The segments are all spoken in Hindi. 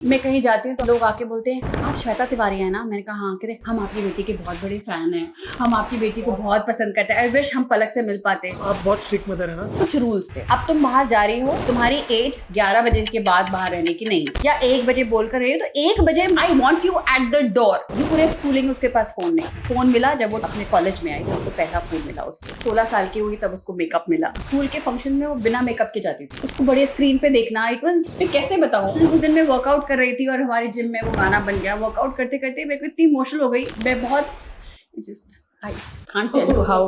मैं कहीं जाती हूँ तो लोग आके बोलते हैं आप श्वेता तिवारी हैं ना। मैंने कहा हाँ। कहते हम आपकी बेटी के बहुत बड़े फैन हैं, हम आपकी बेटी को बहुत पसंद करते हैं। आई विश हम पलक से मिल पाते। आप बहुत स्ट्रिक्ट मदर है ना। कुछ रूल्स थे। अब तुम बाहर जा रही हो, तुम्हारी एज 11 बजे के बाद बाहर रहने की नहीं, या 1 बजे बोल कर रही हो तो 1 बजे आई want you at the door. ये पूरे स्कूलिंग उसके पास फोन नहीं। फोन मिला जब वो अपने कॉलेज में आई तो उसको पहला फोन मिला। उसको 16 साल की हुई तब उसको मेकअप मिला। स्कूल के फंक्शन में वो बिना मेकअप के जाती थी। उसको बड़े स्क्रीन पे देखना, इट वाज, मैं कैसे बताऊं। उस दिन मैं वर्कआउट कर रही थी और हमारे जिम में वो गाना बन गया। वर्कआउट करते करते मेरे को इतनी इमोशनल हो गई। मैं बहुत just I can't tell you how.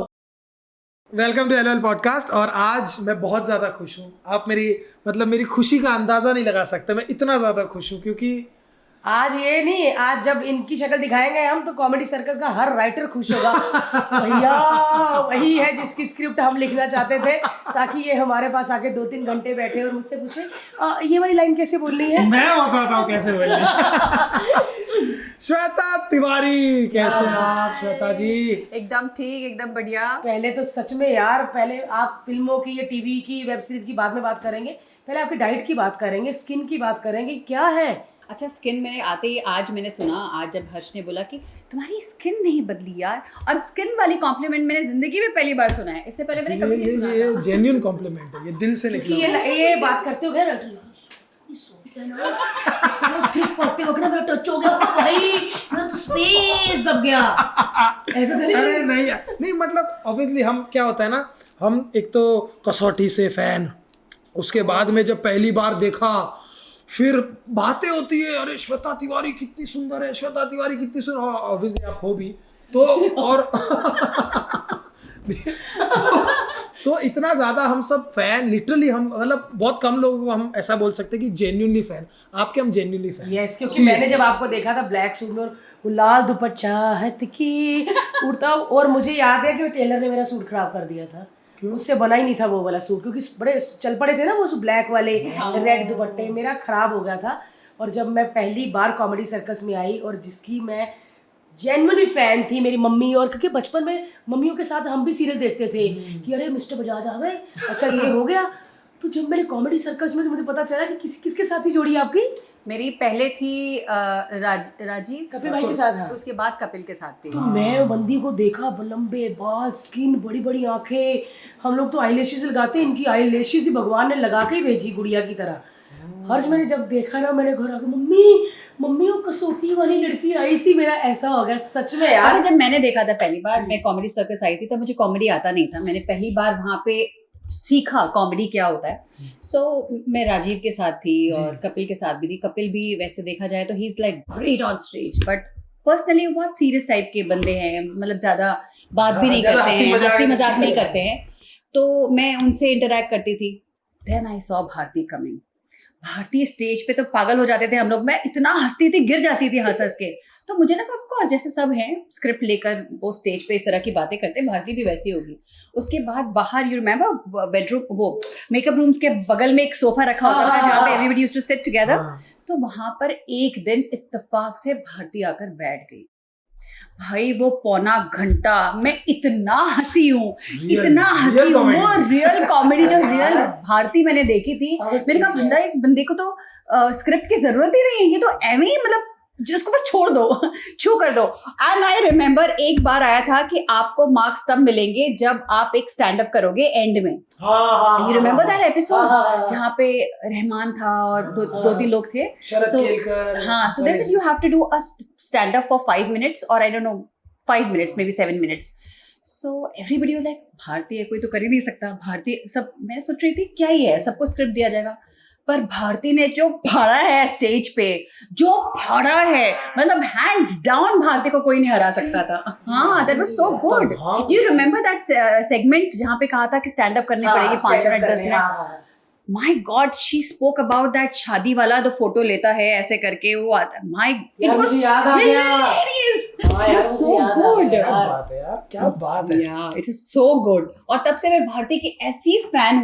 Welcome to LOL podcast. और आज मैं बहुत ज़्यादा खुश हूँ। आप मेरी खुशी का अंदाज़ा नहीं लगा सकते। मैं इतना ज़्यादा खुश हूँ क्योंकि आज ये नहीं, आज जब इनकी शक्ल दिखाएंगे हम तो कॉमेडी सर्कस का हर राइटर खुश होगा। भैया वही है जिसकी स्क्रिप्ट हम लिखना चाहते थे, ताकि ये हमारे पास आके 2-3 घंटे बैठे और मुझसे पूछे ये वाली लाइन कैसे बोलनी है। मैं बताता हूँ कैसे बोलनी। श्वेता तिवारी, कैसे हैं आप श्वेता जी? एकदम ठीक, एकदम बढ़िया। पहले तो सच में यार, पहले आप फिल्मों की या टीवी की वेब सीरीज की बाद में बात करेंगे, पहले आपकी डाइट की बात करेंगे, स्किन की बात करेंगे, क्या है। अच्छा, स्किन मैंने आते ही आज मैंने सुना, आज जब हर्ष ने बोला कि तुम्हारी स्किन नहीं बदली यार, और स्किन वाली कॉम्प्लीमेंट मैंने जिंदगी में पहली बार सुना है। इससे पहले मैंने कभी नहीं सुना ये जेन्युइन कॉम्प्लीमेंट है, ये दिल से निकला। ये बात करते हो गया स्क्रिप्ट पढ़ते वक्त ना मेरा टच हो गया भाई, मेरा तो स्पेस दब गया। ऐसा अरे नहीं मतलब ऑब्वियसली हम क्या होता है ना, हम एक तो कसौटी से फैन, उसके बाद में जब पहली बार देखा फिर बातें होती है, अरे श्वेता तिवारी कितनी सुंदर है, श्वेता तिवारी कितनी सुंदर। ऑब्वियसली आप हो भी तो, और तो इतना ज़्यादा हम सब फैन, लिटरली हम मतलब बहुत कम लोगों को हम ऐसा बोल सकते हैं कि जेन्युइनली फैन। आपके हम जेन्युइनली फैन। यस, क्योंकि मैंने जब आपको देखा था ब्लैक सूट में और वो लाल दुपट्टा चाहत की उड़ता, और मुझे याद है कि टेलर ने मेरा सूट खराब कर दिया था। उससे बना ही नहीं था वो वाला सूट, क्योंकि बड़े चल पड़े थे ना वो ब्लैक वाले रेड दुपट्टे, मेरा खराब हो गया था। और जब मैं पहली बार कॉमेडी सर्कस में आई और जिसकी मैं जेन्युइनली फैन थी, मेरी मम्मी, और क्योंकि बचपन में मम्मियों के साथ हम भी सीरियल देखते थे कि अरे मिस्टर बजाज आ गए, अच्छा ये हो गया। तो जब मैंने कॉमेडी सर्कस में तो मुझे पता चला कि किसके साथ ही जोड़ी आपकी। मेरी पहले थी राजीव कपिल भाई के साथ। उसके बाद कपिल के साथ थी। तो मैं बंदी को देखा, लंबे बाल, स्किन, बड़ी बड़ी आंखें। हम लोग तो आईलैशेस लगाते हैं, इनकी आईलैशेस ही भगवान ने लगा के ही भेजी गुड़िया की तरह। हर्ष मैंने जब देखा ना, मैंने घर आके मम्मी वो कसौटी वाली लड़की आई सी, मेरा ऐसा हो गया सच में यार। जब मैंने देखा था पहली बार, मैं कॉमेडी सर्कस आई थी, तब मुझे कॉमेडी आता नहीं था। मैंने पहली बार वहाँ पे सीखा कॉमेडी क्या होता है। मैं राजीव के साथ थी और कपिल के साथ भी थी। कपिल भी वैसे देखा जाए तो he is like great on stage, but personally बहुत सीरियस टाइप के बंदे हैं, मतलब ज्यादा बात भी नहीं करते हैं, हंसी मजाक नहीं करते हैं। तो मैं उनसे इंटरेक्ट करती थी। Then I saw Bharti coming. भारतीय स्टेज पे तो पागल हो जाते थे हम लोग। मैं इतना हंसती थी, गिर जाती थी हंस हंस के। तो मुझे लगा ऑफ कोर्स जैसे सब हैं स्क्रिप्ट लेकर वो स्टेज पे इस तरह की बातें करते हैं, भारती भी वैसी होगी। उसके बाद बाहर, यू रिमेंबर बेडरूम, वो मेकअप रूम्स के बगल में एक सोफा रखा होता था जहाँ पे everybody used to sit together. तो वहां पर एक दिन इत्तेफाक से भारती आकर बैठ गई। भाई वो पौना घंटा मैं इतना हंसी हूँ, इतना हंसी हूँ। वो रियल कॉमेडी जो रियल भारती मैंने देखी थी, मैंने कहा बंदा, इस बंदे को तो स्क्रिप्ट की जरूरत ही नहीं है, ये तो एम ही, मतलब जिसको बस छोड़ दो, छू कर दो। एंड आई रिमेम्बर एक बार आया था कि आपको मार्क्स तब मिलेंगे जब आप एक स्टैंड अप करोगे एंड में। यू रिमेम्बर दैट एपिसोड जहाँ पे रहमान था और दो तीन लोग थे। So they said you have to do a stand up for 5 minutes और I don't know 5 minutes, maybe बी 7 minutes. So everybody was like Bharti है, कोई तो कर ही नहीं सकता। भारती, सब मैं सोच रही थी क्या ही है, सबको स्क्रिप्ट दिया जाएगा। पर भारती ने जो फाड़ा है स्टेज पे, जो फाड़ा है, मतलब हैंड्स डाउन भारती को कोई नहीं हरा सकता था। हाँ, that was so good. Do you remember that segment जहाँ पे कहा था कि स्टैंड अप करनी पड़ेगी 5 minute 10 minute? My God, she spoke about that शादी वाला, जो फोटो लेता है ऐसे करके वो आता है। My, it was hilarious, it was so good. क्या बात है यार, इट वाज सो गुड। और तब से मैं भारती की ऐसी फैन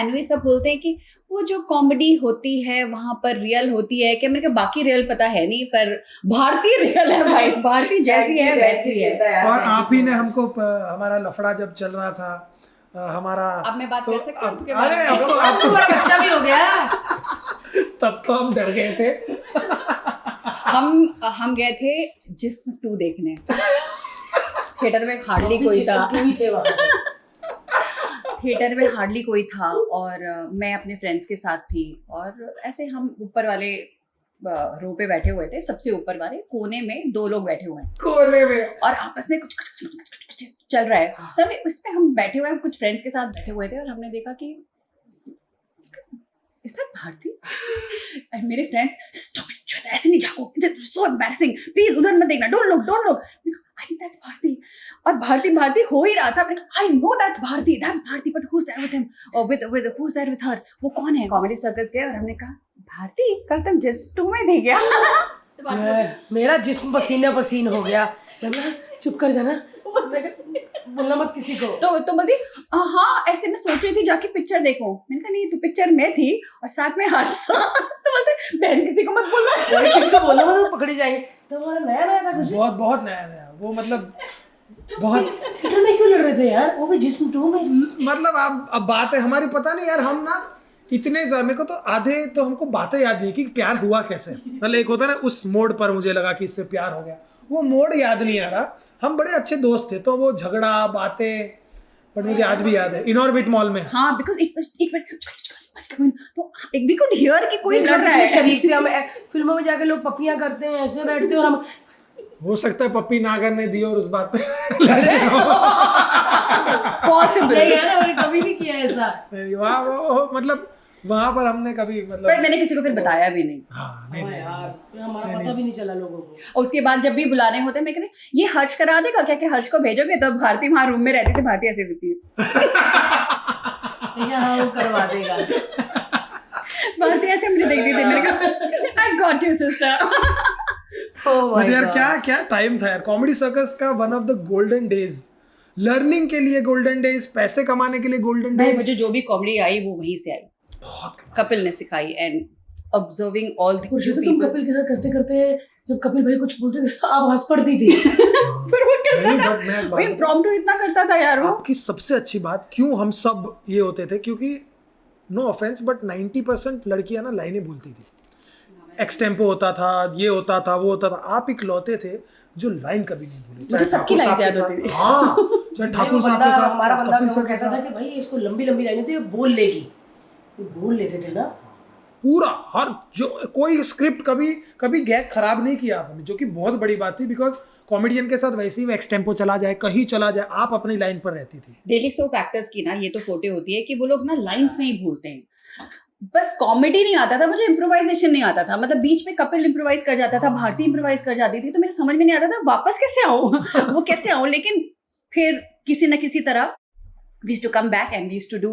हुई। सब बोलते हैं कि वो जो कॉमेडी होती है वहां पर रियल होती है, क्या मेरे को बाकी रियल पता है नहीं, पर भारती रियल है भाई। भारती जैसी है वैसी है। और आप ही ने हमको, हमारा लफड़ा जब चल रहा था हमारा, अब मैं बात कर सकता हूँ उसके अरे बारे में? अब तो बच्चा भी हो गया। तब तो हम डर गए थे। हम गए थे जिस्म 2 देखने। थिएटर में हार्डली कोई था। ही थे वहाँ पे। थिएटर में हार्डली कोई था और मैं अपने फ्रेंड्स के साथ थी और ऐसे हम ऊपर वाले रो पे बैठे हुए थे, सबसे ऊपर वाले कोने में 2 लोग बैठे हुए हैं कोने में और आपस में कुछ चल रहा है सब। इसमें हम बैठे हुए हैं, कुछ फ्रेंड्स के साथ बैठे हुए थे और हमने देखा कि इज दैट भारती? एंड मेरे फ्रेंड्स स्टॉप इट, श्वेता ऐसे नहीं झांको, सो एम्बैरेसिंग, प्लीज उधर मत देखना, don't look. I think that's Bharti. और भारती हो ही रहा था। I know that's Bharti but who is there with him और with who is there with her, वो कौन है? कॉमेडी सर्कस गए और हमने कहा भारती कल तुम जिस्म 2 में थे क्या? मेरा जिस्म पसीना पसीन हो गया। मैं कहा, चुप कर जाना, बोलना मत किसी को। तो बोलती हाँ ऐसे मैं सोच रही थी जाके पिक्चर देखूं। मैंने कहा नहीं, तो पिक्चर में थी और साथ में हर्ष था। तो बोलते बहन किसी को मत बोलना, किसी को बोलना मत, वो पकड़े जाएंगे। तो हमारा नया था कुछ, बहुत नया वो मतलब बहुत। थिएटर में क्यों लड़ रहे थे यार, वो भी जिस्म 2 में? मतलब अब बात है हमारी, पता नहीं यार, हम ना इतने मेरे को तो आधे तो हमको बातें याद नहीं कि प्यार हुआ कैसे। मतलब एक होता है ना उस मोड पर मुझे लगा कि इससे प्यार हो गया, वो मोड याद नहीं आ रहा। हम बड़े अच्छे दोस्त थे तो वो झगड़ा बातें, बट मुझे आज भी याद है इनऑर्बिट मॉल में। हाँ बिकॉज तो वी कुड हियर कि कोई लड़ रहा है। शरीफ थे हम। फिल्मों में जाके लोग पप्पियां करते हैं, ऐसे बैठते हैं और हम, हो सकता है पप्पी ना करने दी और उस बात पे पॉसिबल नहीं यार, हमने कभी नहीं किया ऐसा। वहाँ वो मतलब वहाँ पर हमने कभी मतलब, पर मैंने किसी को फिर बताया भी नहीं। हाँ नहीं यार हमारा पता भी नहीं चला लोगों को। और उसके बाद जब भी बुलाने होते मैं कहते ये हर्ष करा देगा क्या, कि हर्ष को भेजोगे? तब भारती वहाँ रूम में रहती थी, भारती ऐसी दिखती है। हाँ वो करवा देगा। भारती ऐसे मुझे देखती थी, मैंने कहा I got you sister. But यार क्या टाइम था यार, कॉमेडी सर्कस का one of the golden days, learning के लिए गोल्डन डेज, पैसे कमाने के लिए गोल्डन डेज। मुझे जो भी कॉमेडी आई वो वहीं से आई, कपिल ने सिखाई and observing all the people. तुम कपिल के साथ करते करते जब कपिल भाई कुछ बोलते थे आप हंस पड़ती थी। फिर वो करता था भाई, प्रॉम्प्ट इतना करता था यार वो। आपकी सबसे अच्छी बात क्यों हम सब ये होते थे, क्योंकि नो ऑफेंस बट 90% लड़कियां ना लाइनें भूलती थी। एक्सटेम्पो होता था, ये होता था, वो होता था, आप इकलौते थे जो लाइन कभी नहीं भूले। मुझे सबकी लाइन याद होती थी। हाँ, चाहे ठाकुर साहब के साथ, हमारा बंदा कपिल सर के कहता था साथ, कि भाई इसको लंबी लंबी लाइनें थी, बोल लेगी, बोल लेते थे ना पूरा हर जो कोई स्क्रिप्ट कभी गैग खराब नहीं किया आपने, जो कि बहुत बड़ी बात थी। बिकॉज कॉमेडियन के साथ वैसे ही एक्सटेम्पो चला जाए, कहीं चला जाए, आप अपनी लाइन पर रहती थी। डेली सोप एक्टर्स की ना ये तो फोटे होती है कि वो लोग ना लाइंस नहीं भूलते हैं। बस कॉमेडी नहीं आता था मुझे, इम्प्रोवाइजेशन नहीं आता था। मतलब बीच में कपिल इम्प्रोवाइज कर जाता था, भारती इम्प्रोवाइज कर जाती थी, तो मेरे समझ में नहीं आता था वापस कैसे आऊँ वो कैसे आऊँ। लेकिन फिर किसी न किसी तरह we used to come back and we used to do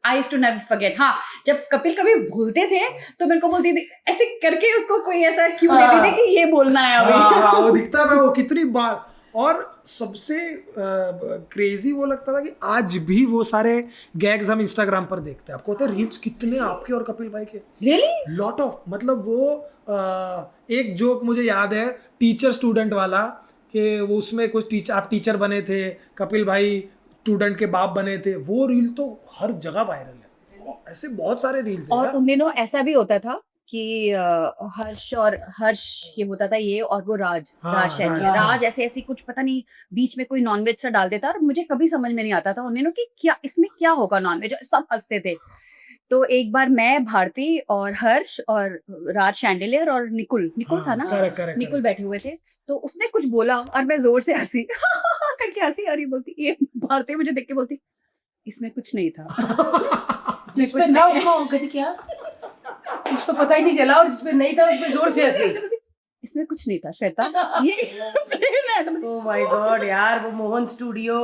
I used to never forget। हाँ, जब कपिल कभी भूलते थे तो मेरे को बोलती थी ऐसे करके, उसको कोई ऐसा क्यों देती थी कि ये बोलना है अभी। वो दिखता था वो कितनी बार। और सबसे क्रेजी वो लगता था कि आज भी वो सारे गैग्स हम इंस्टाग्राम पर देखते हैं। आपको पता है रील्स कितने आपके और कपिल भाई के, रियली लॉट ऑफ। मतलब वो एक जोक मुझे याद है टीचर स्टूडेंट वाला, कि वो उसमें कुछ टीचर, आप टीचर बने थे, कपिल भाई स्टूडेंट के बाप बने थे, वो रील तो हर जगह वायरल है। ऐसे बहुत सारे रील्स हैं। और उन दिनों ऐसा भी होता था कि हर्ष ये होता था ये, और वो राज राज ऐसे ऐसी कुछ पता नहीं बीच में कोई नॉनवेज सा डाल देता और मुझे कभी समझ में नहीं आता था उन दिनों कि क्या इसमें क्या होगा नॉनवेज, सब हंसते थे। तो एक बार मैं, भारती और हर्ष और राज शैंडिलियर और निकुल था ना, निकुल बैठे हुए थे। तो उसने कुछ बोला और मैं जोर से हंसी करके हंसी, और ये बोलती, ये भारती मुझे देख के बोलती इसमें कुछ नहीं था। जिसमें था उसको कहती क्या, उसको पता ही नहीं चला, और जिसमें नहीं था उसमें जोर से हंसी। इसमें कुछ नहीं था श्वेता, ये ओह माय गॉड यार, वो मोहन स्टूडियो,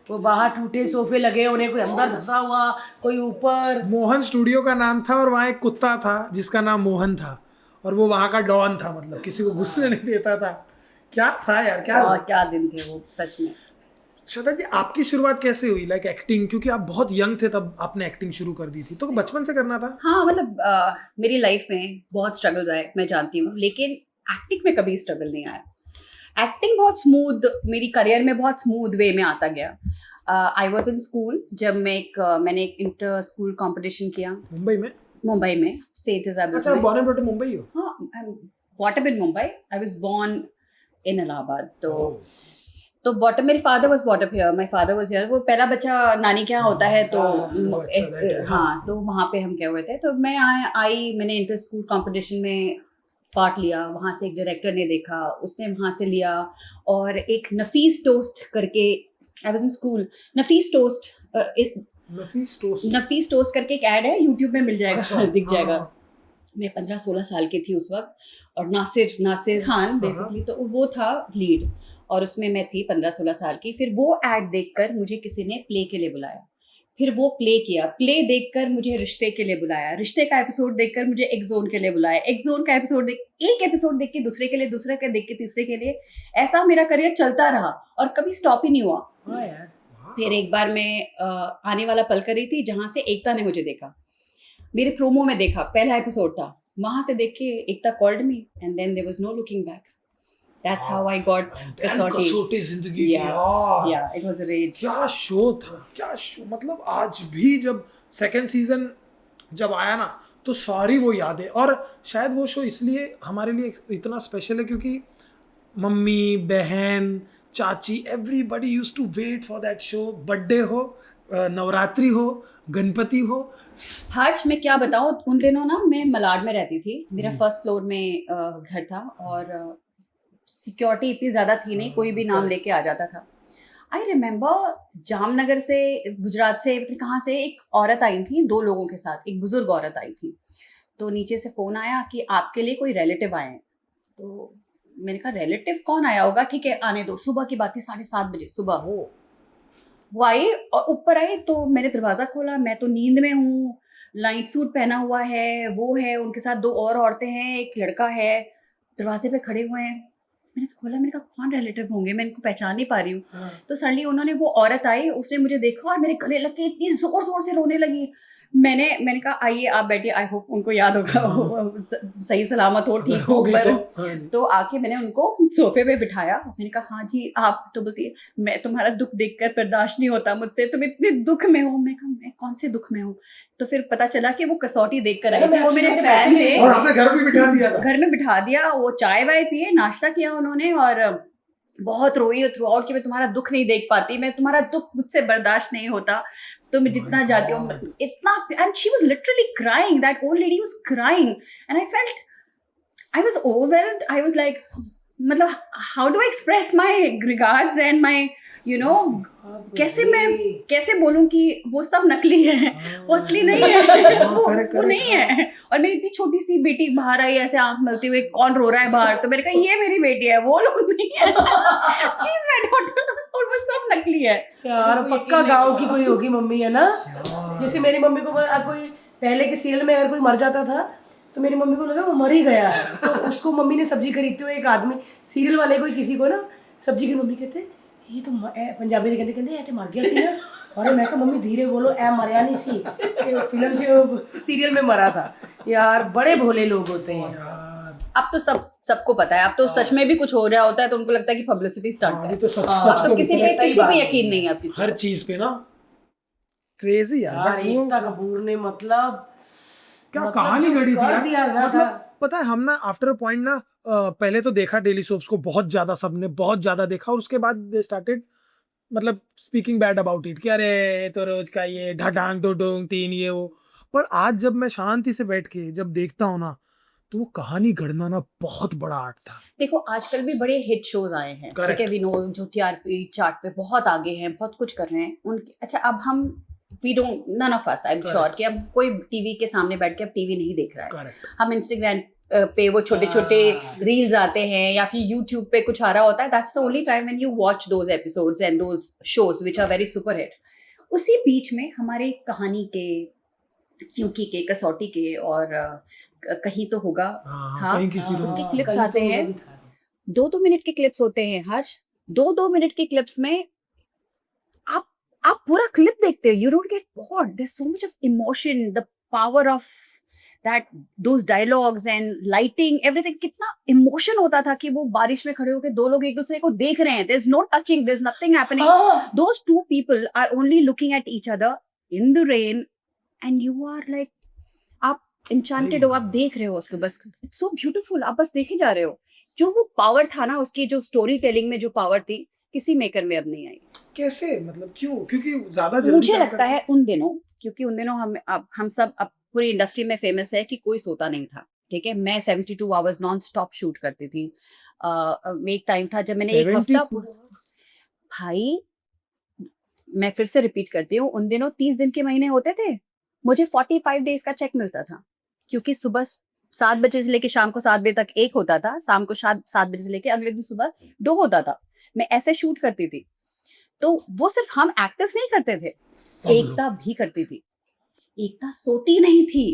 वो बाहर टूटे सोफे लगे, उन्हें कोई अंदर धंसा हुआ, कोई ऊपर। मोहन स्टूडियो का नाम था और वहाँ एक कुत्ता था जिसका नाम मोहन था, और वो वहाँ का डॉन था, मतलब किसी को घुसने नहीं देता था। क्या था यार, क्या दिन थे वो सच में। श्वेता जी, आपकी शुरुआत कैसे हुई लाइक एक्टिंग? क्योंकि आप बहुत यंग थे तब आपने एक्टिंग शुरू कर दी थी, तो बचपन से करना था? हाँ मतलब मेरी लाइफ में बहुत स्ट्रगल्स आए, मैं जानती हूँ, लेकिन एक्टिंग में कभी स्ट्रगल नहीं आया। एक्टिंग बहुत स्मूथ, मेरी करियर में बहुत स्मूथ वे में आता गया। आई वॉज इन स्कूल जब मैंने एक इंटर स्कूल कॉम्पिटिशन किया मुंबई में। मुंबई में सेंट अच्छा, इजाबेल born and brought in Mumbai हो? हाँ, I brought up in Mumbai, I was born in Allahabad. तो बॉटम, मेरे father was brought up here, my father was here. वो पहला बच्चा नानी के यहाँ होता है तो हाँ, तो वहाँ पे हम क्या हुए थे। तो मैं आई, मैंने इंटर स्कूल कॉम्पिटिशन में पार्ट लिया। वहाँ से एक डायरेक्टर ने देखा, उसने वहाँ से लिया। और एक नफीस टोस्ट करके, I was in school, Nafees toast करके एक ऐड है, यूट्यूब में मिल जाएगा, दिख जाएगा। मैं 15-16 साल की थी उस वक्त, और नासिर खान बेसिकली, तो वो था लीड, और उसमें मैं थी 15-16 साल की। फिर वो ऐड देखकर मुझे किसी ने प्ले के लिए बुलाया, फिर वो प्ले किया, प्ले देखकर मुझे रिश्ते के लिए बुलाया, रिश्ते का एपिसोड देखकर मुझे एक जोन के लिए बुलाया, एक जोन का एपिसोड एक एपिसोड देख के दूसरे के लिए, दूसरे के देख के तीसरे के लिए। ऐसा मेरा करियर चलता रहा और कभी स्टॉप ही नहीं हुआ। हाँ यार। फिर एक बार मैं आने वाला पल कर रही थी, जहाँ से एकता ने मुझे देखा, मेरे प्रोमो में देखा, पहला एपिसोड था, वहां से देख के Ekta called me and then there was no looking back. That's how I got Kasautii Zindagii Kii. Yeah it was a rage. क्या शो था, क्या शो! मतलब आज भी जब सेकंड सीजन जब आया ना, तो सारी वो यादें, और शायद वो शो इसलिए हमारे लिए इतना स्पेशल है क्योंकि मम्मी, बहन, चाची, everybody used to wait for that show. Birthday हो, नवरात्रि हो, गणपति हो। हर्ष, मैं क्या बताऊं, उन दिनों ना मैं मलाड में रहती थी, मेरा फर्स्ट फ्लोर में घर था, और सिक्योरिटी इतनी ज़्यादा थी नहीं, कोई भी नाम लेके आ जाता था। आई रिमेम्बर जामनगर से, गुजरात से, कहाँ से एक औरत आई थी 2 लोगों के साथ, एक बुजुर्ग औरत आई थी। तो नीचे से फ़ोन आया कि आपके लिए कोई रिलेटिव आए हैं। तो मैंने कहा रिलेटिव कौन आया होगा, ठीक है आने दो। सुबह की बात थी, 7:30 बजे सुबह। वो आई और ऊपर आई, तो मैंने दरवाज़ा खोला, मैं तो नींद में हूँ, लाइट सूट पहना हुआ है, वो है, उनके साथ 2 और औरतें हैं, एक लड़का है, दरवाजे पे खड़े हुए हैं। मैंने तो खोला, मैंने कहा कौन रिलेटिव होंगे, मैं इनको पहचान नहीं पा रही हूँ। तो सडनली उन्होंने, वो औरत आई, उसने मुझे देखा और मेरे गले लग के इतनी जोर जोर से रोने लगी। मैंने कहा आइए आप बैठिए, आई होप उनको याद होगा, सही सलामत हो, ठीक हो। तो आके मैंने उनको सोफे पे बिठाया, मैंने कहा हाँ जी आप। तो बोलती है मैं तुम्हारा दुख देखकर बर्दाश्त नहीं होता मुझसे, तुम इतने दुख में हो। मैं कहा मैं कौन से दुख में हूँ। तो फिर पता चला कि वो कसौटी देख कर आई थी, वो मेरे फैन थे, और हमने घर में बिठा दिया था। घर में बिठा दिया, वो चाय वाय पिए, नाश्ता किया उन्होंने, और बहुत रोई थ्रू आउट कि मैं तुम्हारा दुख नहीं देख पाती, मैं तुम्हारा दुख मुझसे बर्दाश्त नहीं होता, तुम जितना जाती हो इतना। And she was literally crying, that old lady was crying, and I felt, I was overwhelmed, I was like, मतलब how do I express my regards and my you know, कैसे बोलूं कि वो सब नकली है, वो असली नहीं है, वो नहीं है। और मेरी इतनी छोटी सी बेटी बाहर आई ऐसे आंख मलते हुए, कौन रो रहा है बाहर, तो मैंने कहा ये मेरी बेटी है, वो लोग नहीं है, शी इज माय डॉटर, और वो सब नकली है यार। पक्का गांव की कोई होगी मम्मी, है ना। जैसे मेरी मम्मी को कोई पहले के सीरियल में अगर कोई मर जाता था तो मेरी मम्मी को लगा वो मर ही गया है, तो उसको मम्मी ने सब्जी खरीदते हुए, एक आदमी सीरियल वाले कोई किसी को ना सब्जी की, मम्मी कहते ये तो पंजाबी कहते कहते मर गया सी ना। अरे मैं कहा मम्मी धीरे बोलो, मरिया नहीं सी, फिल्म से सीरियल में मरा था। यार बड़े भोले लोग होते हैं। अब तो सबको पता है, अब तो सच में भी कुछ हो रहा होता है तो उनको लगता है कि पब्लिसिटी स्टंट है। तो सच तो किसी पे यकीन नहीं है अब किसी, हर चीज पे ना। क्रेजी यार। एकता कपूर ने मतलब क्या कहानी गढ़ी थी यार। मतलब पता है, हम ना आफ्टर अ पॉइंट ना पहले तो देखा डेली सोप्स को बहुत ज्यादा, सबने बहुत ज्यादा देखा, और उसके बाद दे स्टार्टेड मतलब स्पीकिंग बैड अबाउट इट कि अरे तो रोज का ये ढांग डोंग तीन ये वो। पर आज जब मैं शांति से बैठ के जब देखता हूँ ना, तो वो कहानी गढ़ना ना बहुत बड़ा आर्ट था। देखो आजकल भी बड़े हिट शोज आए हैं, ठीक है, विनोद जो टीआरपी चार्ट पे बहुत आगे हैं, बहुत कुछ कर रहे हैं उनके। अच्छा अब हम we don't, none of us, I am sure कि अब कोई टीवी के सामने बैठ के अब टीवी नहीं देख रहा है। हम इंस्टाग्राम पे वो छोटे छोटे रील्स आते हैं, या फिर यूट्यूब पे कुछ आ रहा होता है, that's the only time when you watch those episodes and those shows which are very super hit. उसी बीच में हमारे कहानी के, क्योंकि के, कसौटी के, और कहीं तो होगा था, उसके क्लिप्स आते हैं, 2-2 मिनट के क्लिप्स होते हैं हर्ष, 2-2 मिनट के क्लिप्स में आप पूरा क्लिप देखते हो, you don't get bored, there is so much of emotion, the power of that, those dialogues and lighting, everything, कितना इमोशन होता था कि वो बारिश में खड़े होकर 2 लोग एक दूसरे को देख रहे हैं, there is no touching, there is nothing happening, those 2 people are only looking at each other in the rain, and you are like, आप इंचांटेड हो, आप देख रहे हो उसको, बस सो ब्यूटीफुल, आप बस देखे जा रहे हो। जो वो पावर था ना उसकी, जो स्टोरी टेलिंग में जो पावर थी, किसी मेकर में अब नहीं आई। कैसे, मतलब क्यों? क्योंकि ज्यादा जल्दी मुझे काम लगता करते है उन दिनों, क्योंकि उन दिनों हम सब अब पूरी इंडस्ट्री में फेमस है कि कोई सोता नहीं था, ठीक है। मैं 72 आवर्स नॉन स्टॉप शूट करती थी। एक टाइम था जब मैंने एक हफ्ता 72 भाई, मैं फिर से रिपीट करती हूँ, उन दिनों 30 दिन के महीने होते थे, मुझे 45 डेज का चेक मिलता था, क्योंकि सुबह 7 बजे से लेके शाम को 7 बजे तक एक होता था, शाम को 7 बजे से लेके अगले दिन सुबह 2 होता था। मैं ऐसे शूट करती थी। तो वो सिर्फ हम एक्टर्स नहीं करते थे, सब लोग। एकता भी करती थी। एकता सोती नहीं थी,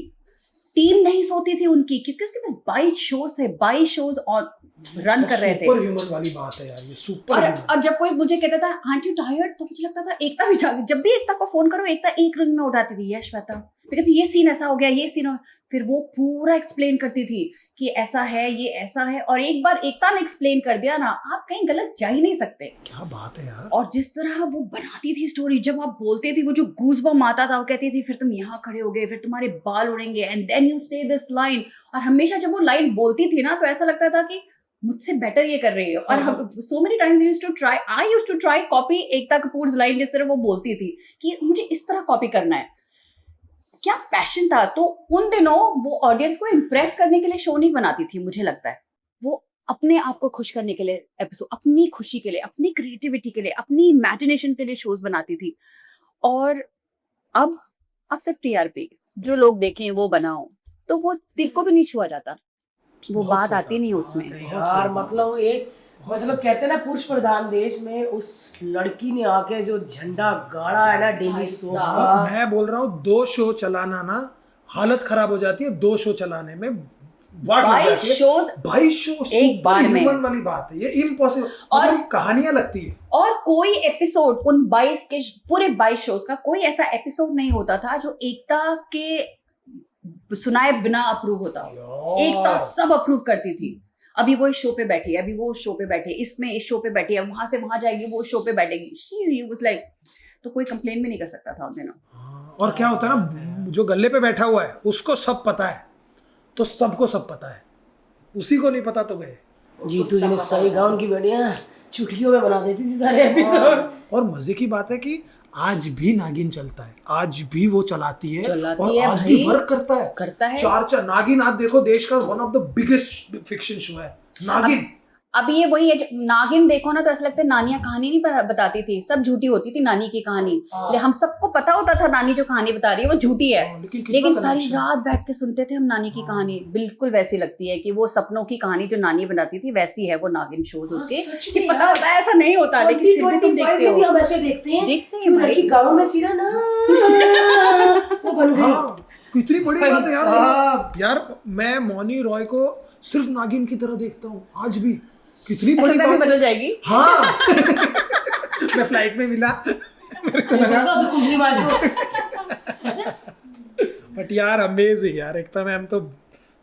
टीम नहीं सोती थी उनकी, क्योंकि उसके पास 22 शोज थे, 22 शोज और रन कर रहे थे। सुपर ह्यूमन वाली बात है यार, ये सुपर और ह्यूमन। और जब कोई मुझे कहता था आंट यू टायर्ड, तो मुझे लगता था एकता भी जागी। जब भी एकता को फोन करो, एकता एक रिंग में उठाती थी, यश श्वेता, मैं कहती ये सीन ऐसा हो गया, ये सीन हो, फिर वो पूरा एक्सप्लेन करती थी कि ऐसा है, ये ऐसा है। और एक बार एकता ने एक्सप्लेन कर दिया ना, आप कहीं गलत जा ही नहीं सकते। क्या बात है यार। और जिस तरह वो बनाती थी स्टोरी, जब आप बोलते थे, वो जो गूज़बम्प आता था, वो कहती थी फिर तुम यहाँ खड़े हो गए, फिर तुम्हारे बाल उड़ेंगे, एंड देन यू से दिस लाइन। और हमेशा जब वो लाइन बोलती थी ना, तो ऐसा लगता था कि मुझसे बेटर ये कर रही है। और हम so many times I used to try copy Ekta Kapoor line, जिस तरह वो बोलती थी कि मुझे इस तरह कॉपी करना है। क्या पैशन था। तो उन दिनों वो ऑडियंस को इम्प्रेस करने के लिए शो नहीं बनाती थी, मुझे लगता है वो अपने आप को खुश करने के लिए एपिसोड, अपनी खुशी के लिए, अपनी क्रिएटिविटी के लिए, अपनी इमेजिनेशन के लिए शोज बनाती थी। और अब सिर्फ टीआरपी, जो लोग देखें वो बनाओ, तो वो दिल को भी नहीं छुआ जाता, वो बहुत बात सही आती कहा, नहीं बहुत उसमें। सही यार कहा। मतलब एक मतलब कहते हैं ना पुरुष प्रधान देश में उस लड़की ने आके जो झंडा गाड़ा है ना डेली सोप का। मैं बोल रहा हूँ 2 शो चलाना ना हालत खराब हो जाती है, 2 शो चलाने में वाट लग 22 जाती है। shows 22 शो एक बार में। ह्यूमन वाली बात है ये, इम्पॉसिबल। और- मतलब कहानियां लगती है। और कोई एपिसोड उन 22 के पूरे 22 शोज का कोई ऐसा एपिसोड नहीं होता था जो एकता के सुनाए बिना अप्रूव होता हो। एकता सब अप्रूव करती थी। अभी वो इस शो पे बैठी है, अभी वो शो पे बैठी है, इसमें इस शो पे बैठी है, वहां से वहां जाएगी, वो शो पे बैठेगी। She was like, तो कोई कंप्लेन भी नहीं कर सकता था उन दिनों। और क्या होता है ना, जो गल्ले पे बैठा हुआ है उसको सब पता है, तो सबको सब पता है, उसी को नहीं पता तो गए। जीतू जी ने सही कहा, उनकी बेटियां चुटकियों में बना देती थी सारे एपिसोड। और मजे की बात है कि आज भी नागिन चलता है, आज भी वो चलाती है और है आज भी भाई, वर्क करता है। 4 नागिन, आप देखो देश का one of the biggest fiction show है नागिन। अब ये वही है, नागिन देखो ना तो ऐसा लगता है नानियां कहानी नहीं बताती थी, सब झूठी होती थी नानी की कहानी। हम सबको पता होता था नानी जो कहानी बता रही है वो झूठी है, लेकिन सारी रात बैठ के सुनते थे हम नानी की कहानी। बिल्कुल वैसी लगती है कि वो सपनों की कहानी जो नानी बनाती थी वैसी है वो नागिन शोज उसके, कि पता होता है ऐसा नहीं होता, लेकिन फिर भी तुम देखते हो। हम ऐसे देखते हैं भाई, गाँव में सीधा ना वो बन गई। कितनी बड़ी बात है यार। यार मैं मौनी रॉय को सिर्फ नागिन की तरह देखता हूँ आज भी, कितनी बड़ी ऐसा बात बदल है। जाएगी। हाँ मैं फ्लाइट में मिला, मेरे को लगा। कुंडली मार के। बट यार अमेजिंग यार, एकता मैम तो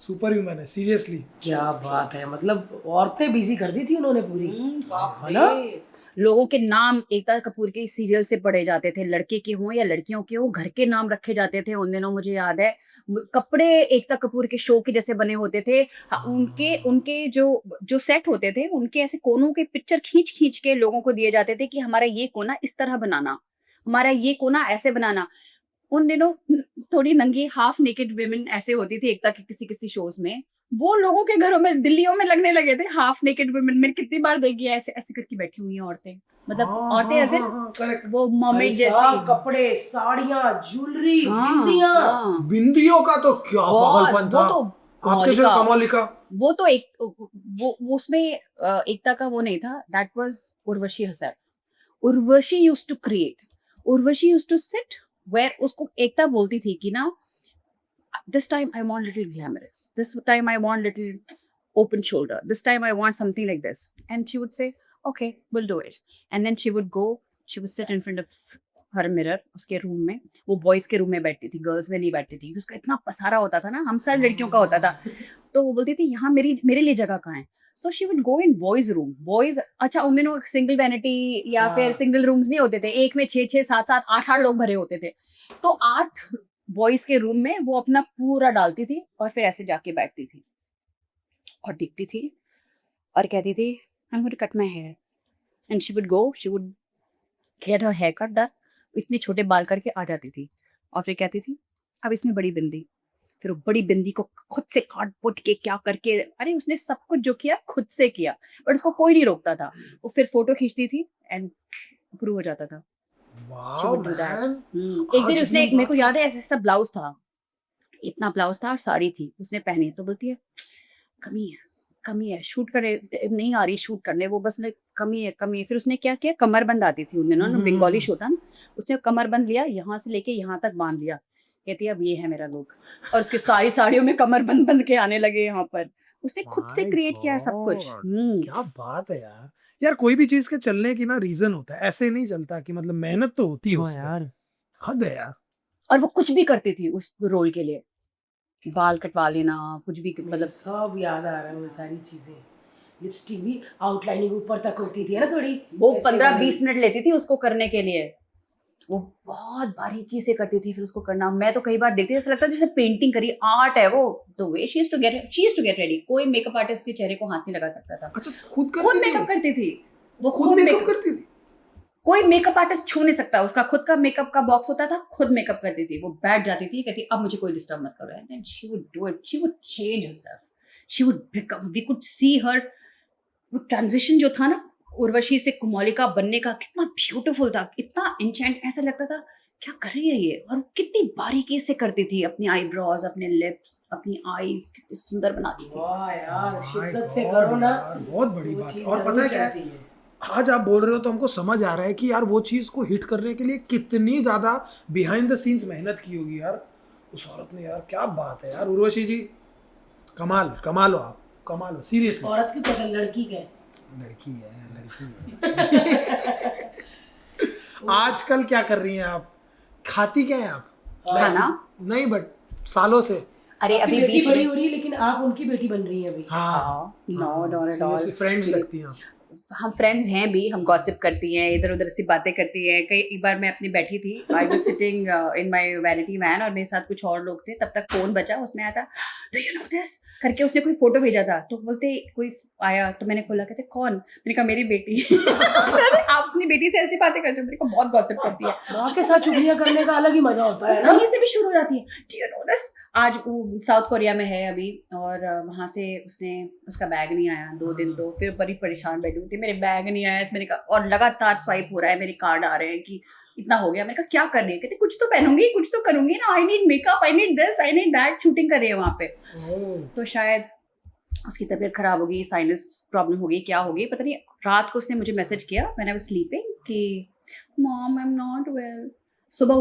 सुपर ह्यूमन है, सीरियसली। क्या बात है, मतलब औरतें बिजी कर दी थी उन्होंने पूरी, है ना। लोगों के नाम एकता कपूर के सीरियल से पढ़े जाते थे, लड़के के हों या लड़कियों के हों, घर के नाम रखे जाते थे उन दिनों। मुझे याद है कपड़े एकता कपूर के शो के जैसे बने होते थे। उनके उनके जो सेट होते थे, उनके ऐसे कोनों के पिक्चर खींच खींच के लोगों को दिए जाते थे कि हमारा ये कोना इस तरह बनाना, हमारा ये कोना ऐसे बनाना। उन दिनों थोड़ी नंगी हाफ नेकेड विमेन ऐसे होती थी एकता के किसी शोज में, वो लोगों के घरों में दिल्लियों में लगने लगे थे हाफ नेकेड वुमेन। मैंने कितनी बार देखी है ऐसे ऐसे करके बैठी हुई हैं औरतें, मतलब औरतें ऐसे वो मर्मेड जैसी, कपड़े, साड़ियां, ज्वेलरी, बिंदियां। बिंदियों का तो क्या पागलपन था। आपके जो कमलिका, वो तो एक वो उसमें एकता का वो नहीं था, that was Urvashi herself. Urvashi used to create, Urvashi used to sit where, उसको एकता बोलती थी कि ना this time I want little glamorous, this time I want little open shoulder, this time I want something like this, and she would say okay we'll do it, and then she would go, she would sit in front of her mirror उसके रूम में, वो बॉयज के रूम में बैठती थी, गर्ल्स में नहीं बैठती थी, उसका इतना पसारा होता था ना, हम सब लड़कियों का होता था। तो वो बोलती थी यहाँ मेरे लिए जगह कहाँ है, so she would go in boys room. Boys, अच्छा उन दिनों सिंगल वैनिटी या फिर सिंगल रूम्स नहीं होते थे, एक में 6-6, 7-7, 8-8 लोग भरे होते थे, तो 8 बॉयज के रूम में वो अपना पूरा डालती थी और फिर ऐसे जाके बैठती थी और दिखती थी और कहती थी I am going to cut my hair and she would get her hair cut done, इतने छोटे बाल करके आ जाती थी और फिर कहती थी अब इसमें बड़ी बिंदी, फिर वो बड़ी बिंदी को खुद से काट पुट के क्या करके, अरे उसने सब कुछ जो किया खुद से किया, बट उसको कोई नहीं रोकता था। वो फिर फोटो खींचती थी एंड अप्रूव हो जाता था। She wow would do that. Man. एक दिन उसने, मेरे को याद है ऐसा ऐसा ब्लाउज था, इतना ब्लाउज था और साड़ी थी, उसने पहनी तो बोलती है कमी है शूट करे, नहीं आ रही शूट करने, वो बस कमी है। फिर उसने क्या किया, कमर बंद आती थी उन दिनों ना, बंगाली शो था ना, उसने कमर बंद लिया, यहाँ से लेके यहाँ तक बांध लिया, कहती है अब ये है मेरा लुक, और उसके सारी साड़ियों में कमर बंद के आने लगे यहाँ पर। उसने खुद से My क्रिएट किया है सब कुछ। God, क्या बात है यार। यार कोई भी चीज के चलने की ना रीजन होता है, ऐसे नहीं चलता कि मतलब मेहनत तो होती है उसमें। यार हद है यार। और वो कुछ भी करती थी उस रोल के लिए, बाल कटवा लेना, कुछ भी, मतलब सब याद आ रहा है वो सारी चीजें। लिपस्टिक भी आउटलाइनिंग ऊपर तक होती थी ना थोड़ी, वो ऐसे 15-20 मिनट लेती थी उसको करने के लिए, वो बहुत बारीकी से करती थी। फिर उसको करना, मैं तो कई बार देखती थी, ऐसा लगता है जैसे पेंटिंग करी, आर्ट है वो। The way she used to get ready, कोई मेकअप आर्टिस्ट के चेहरे को हाथ नहीं लगा सकता था। अच्छा खुद खुद करती थी? मेकअप करती थी वो, खुद मेकअप करती थी? कोई मेकअप आर्टिस्ट छू नहीं सकता, उसका खुद का मेकअप का बॉक्स होता था, खुद मेकअप करती थी। वो बैठ जाती थी, कहती अब मुझे कोई डिस्टर्ब मत करो, and then she would do it, she would change herself, she would become, we could see her, वो ट्रांजिशन जो था ना उर्वशी से कुमालिका बनने का, कितना ब्यूटीफुल था, इतना एंचेंट, ऐसा लगता था क्या कर रही है ये, और कितनी बारीकी से करती थी, अपनी आईब्रोज, अपने लिप्स, अपनी आईज कितनी सुंदर बनाती थी। वाह यार, My शिद्दत से God करो ना, यार, बहुत बड़ी वो बात है। चीज़ और पता जरूर है क्या चलती है, है। आज आप बोल रहे हो तो हमको समझ आ रहा है कि यार वो चीज़ को हिट करने के लिए कितनी ज़्यादा बिहाइंड द सीन्स मेहनत की होगी यार उस औरत ने। यार क्या बात है यार, उर्वशी जी कमाल हो आप, कमाल हो सीरियसली। औरत की क्या, लड़की क्या है? लड़की है। आजकल क्या कर रही हैं आप, खाती क्या हैं आप? खाना नहीं बट सालों से। अरे आपकी अभी बेटी बीच बड़ी में, हो रही है, लेकिन आप उनकी बेटी बन रही हैं अभी। हाँ no not at all, friends लगती हैं आप। हम फ्रेंड्स हैं भी, हम गॉसिप करती हैं, इधर उधर ऐसी बातें करती हैं। कई एक बार मैं अपनी बैठी थी, I was sitting in my vanity van, और मेरे साथ कुछ और लोग थे, तब तक फोन बचा, उसमें आया था डू यू नो दिस करके, उसने कोई फोटो भेजा था, तो बोलते कोई आया, तो मैंने खोला, कहते कौन, मैंने कहा मेरी बेटी। आप अपनी बेटी से ऐसी बातें करते हो, मेरे को बहुत गॉसिप करती है। माँ के साथ चुगलियां करने का अलग ही मजा होता है ना। कहीं से भी शुरू हो जाती है, डू यू नो दिस। आज वो साउथ कोरिया में है अभी, और वहां से उसका बैग नहीं आया 2 दिन, तो फिर बड़ी परेशान बैठी हुई थी, मेरे बैग नहीं आया। मैंने कहा, और लगातार स्वाइप हो रहा है, मेरे कार्ड आ रहे हैं कि इतना हो गया। मैंने कहा क्या कर रही है, कहते कुछ तो पहनूंगी, कुछ तो करूंगी ना, I need makeup, I need this, I need that, shooting कर रही है वहां पे। तो शायद उसकी तबीयत खराब होगी, साइनस प्रॉब्लम होगी, क्या होगी पता नहीं। रात को उसने मुझे मैसेज किया व्हेन आई वाज स्लीपिंग कि mom I am not well. सुबह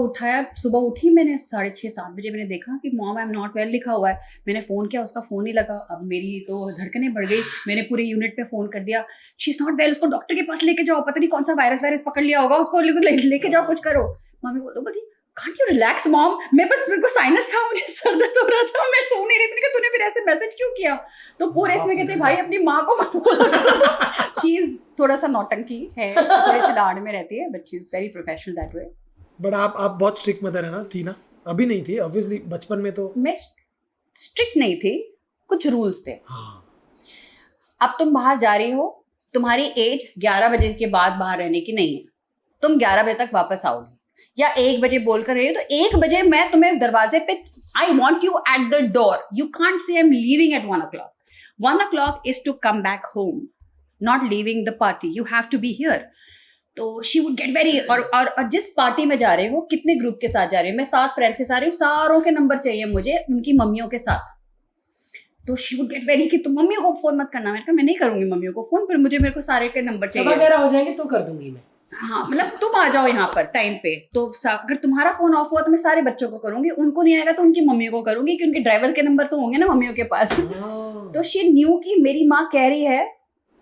उठी मैंने 6:30-7 बजे, मैंने देखा कि mom I am not well लिखा हुआ है। मैंने फ़ोन किया, उसका फ़ोन ही लगा। अब मेरी तो धड़कनें बढ़ गई, मैंने पूरे यूनिट पे फ़ोन कर दिया, शी इज़ नॉट वेल, उसको डॉक्टर के पास लेके जाओ, पता नहीं कौन सा वायरस पकड़ लिया होगा, उसको लेके जाओ, कुछ करो। मम्मी बोलती कांट यू रिलैक्स मॉम, मेरे को साइनस था, मुझे सर दर्द हो रहा था, मैं सो नहीं रही। मैंने कहा तूने फिर ऐसे मैसेज क्यों किया? तो पूरे इसमें कहते भाई अपनी माँ को मत बोलो। शी इज़ थोड़ा सा नौटंकी है, थोड़ी सी लाड में रहती है, but she is very professional that way. But आप बहुत स्ट्रिक्ट मदर है ना, थी ना? अभी नहीं थी ऑब्वियसली, बचपन में तो। मैं स्ट्रिक्ट नहीं थी, कुछ रूल्स थे। हाँ। अब तुम बाहर जा रही हो, तुम्हारी एज 11 बजे के बाद बाहर रहने की नहीं है, तुम 11 बजे तक वापस आओगी, या 1 बजे बोल कर रही हो तो 1 बजे मैं तुम्हें दरवाजे पे, I want you at the door, you can't say I am leaving at 1 o'clock. 1 o'clock is to come back home, not leaving the party, you have to be here. तो शी वुड गेट वेरी, और जिस पार्टी में जा रहे हो, कितने ग्रुप के साथ जा रहे हो, मैं 7 फ्रेंड्स के साथ रही हूँ, सारों के नंबर चाहिए मुझे उनकी मम्मियों के साथ। तो शी वुड गेट वेरी कि तुम मम्मियों को फोन मत करना। मैंने कहा मैं नहीं करूंगी मम्मियों को फोन, पर मेरे को सारे के नंबर चाहिए। 11:15 हो जाएंगे तो कर दूंगी मैं। हाँ, मतलब तुम आ जाओ यहाँ पर टाइम पे, तो अगर तुम्हारा फोन ऑफ हुआ तो मैं सारे बच्चों को करूंगी, उनको नहीं आएगा तो उनकी मम्मियों को करूंगी, क्योंकि ड्राइवर के नंबर तो होंगे ना मम्मियों के पास। तो शी न्यू कि मेरी माँ कह रही है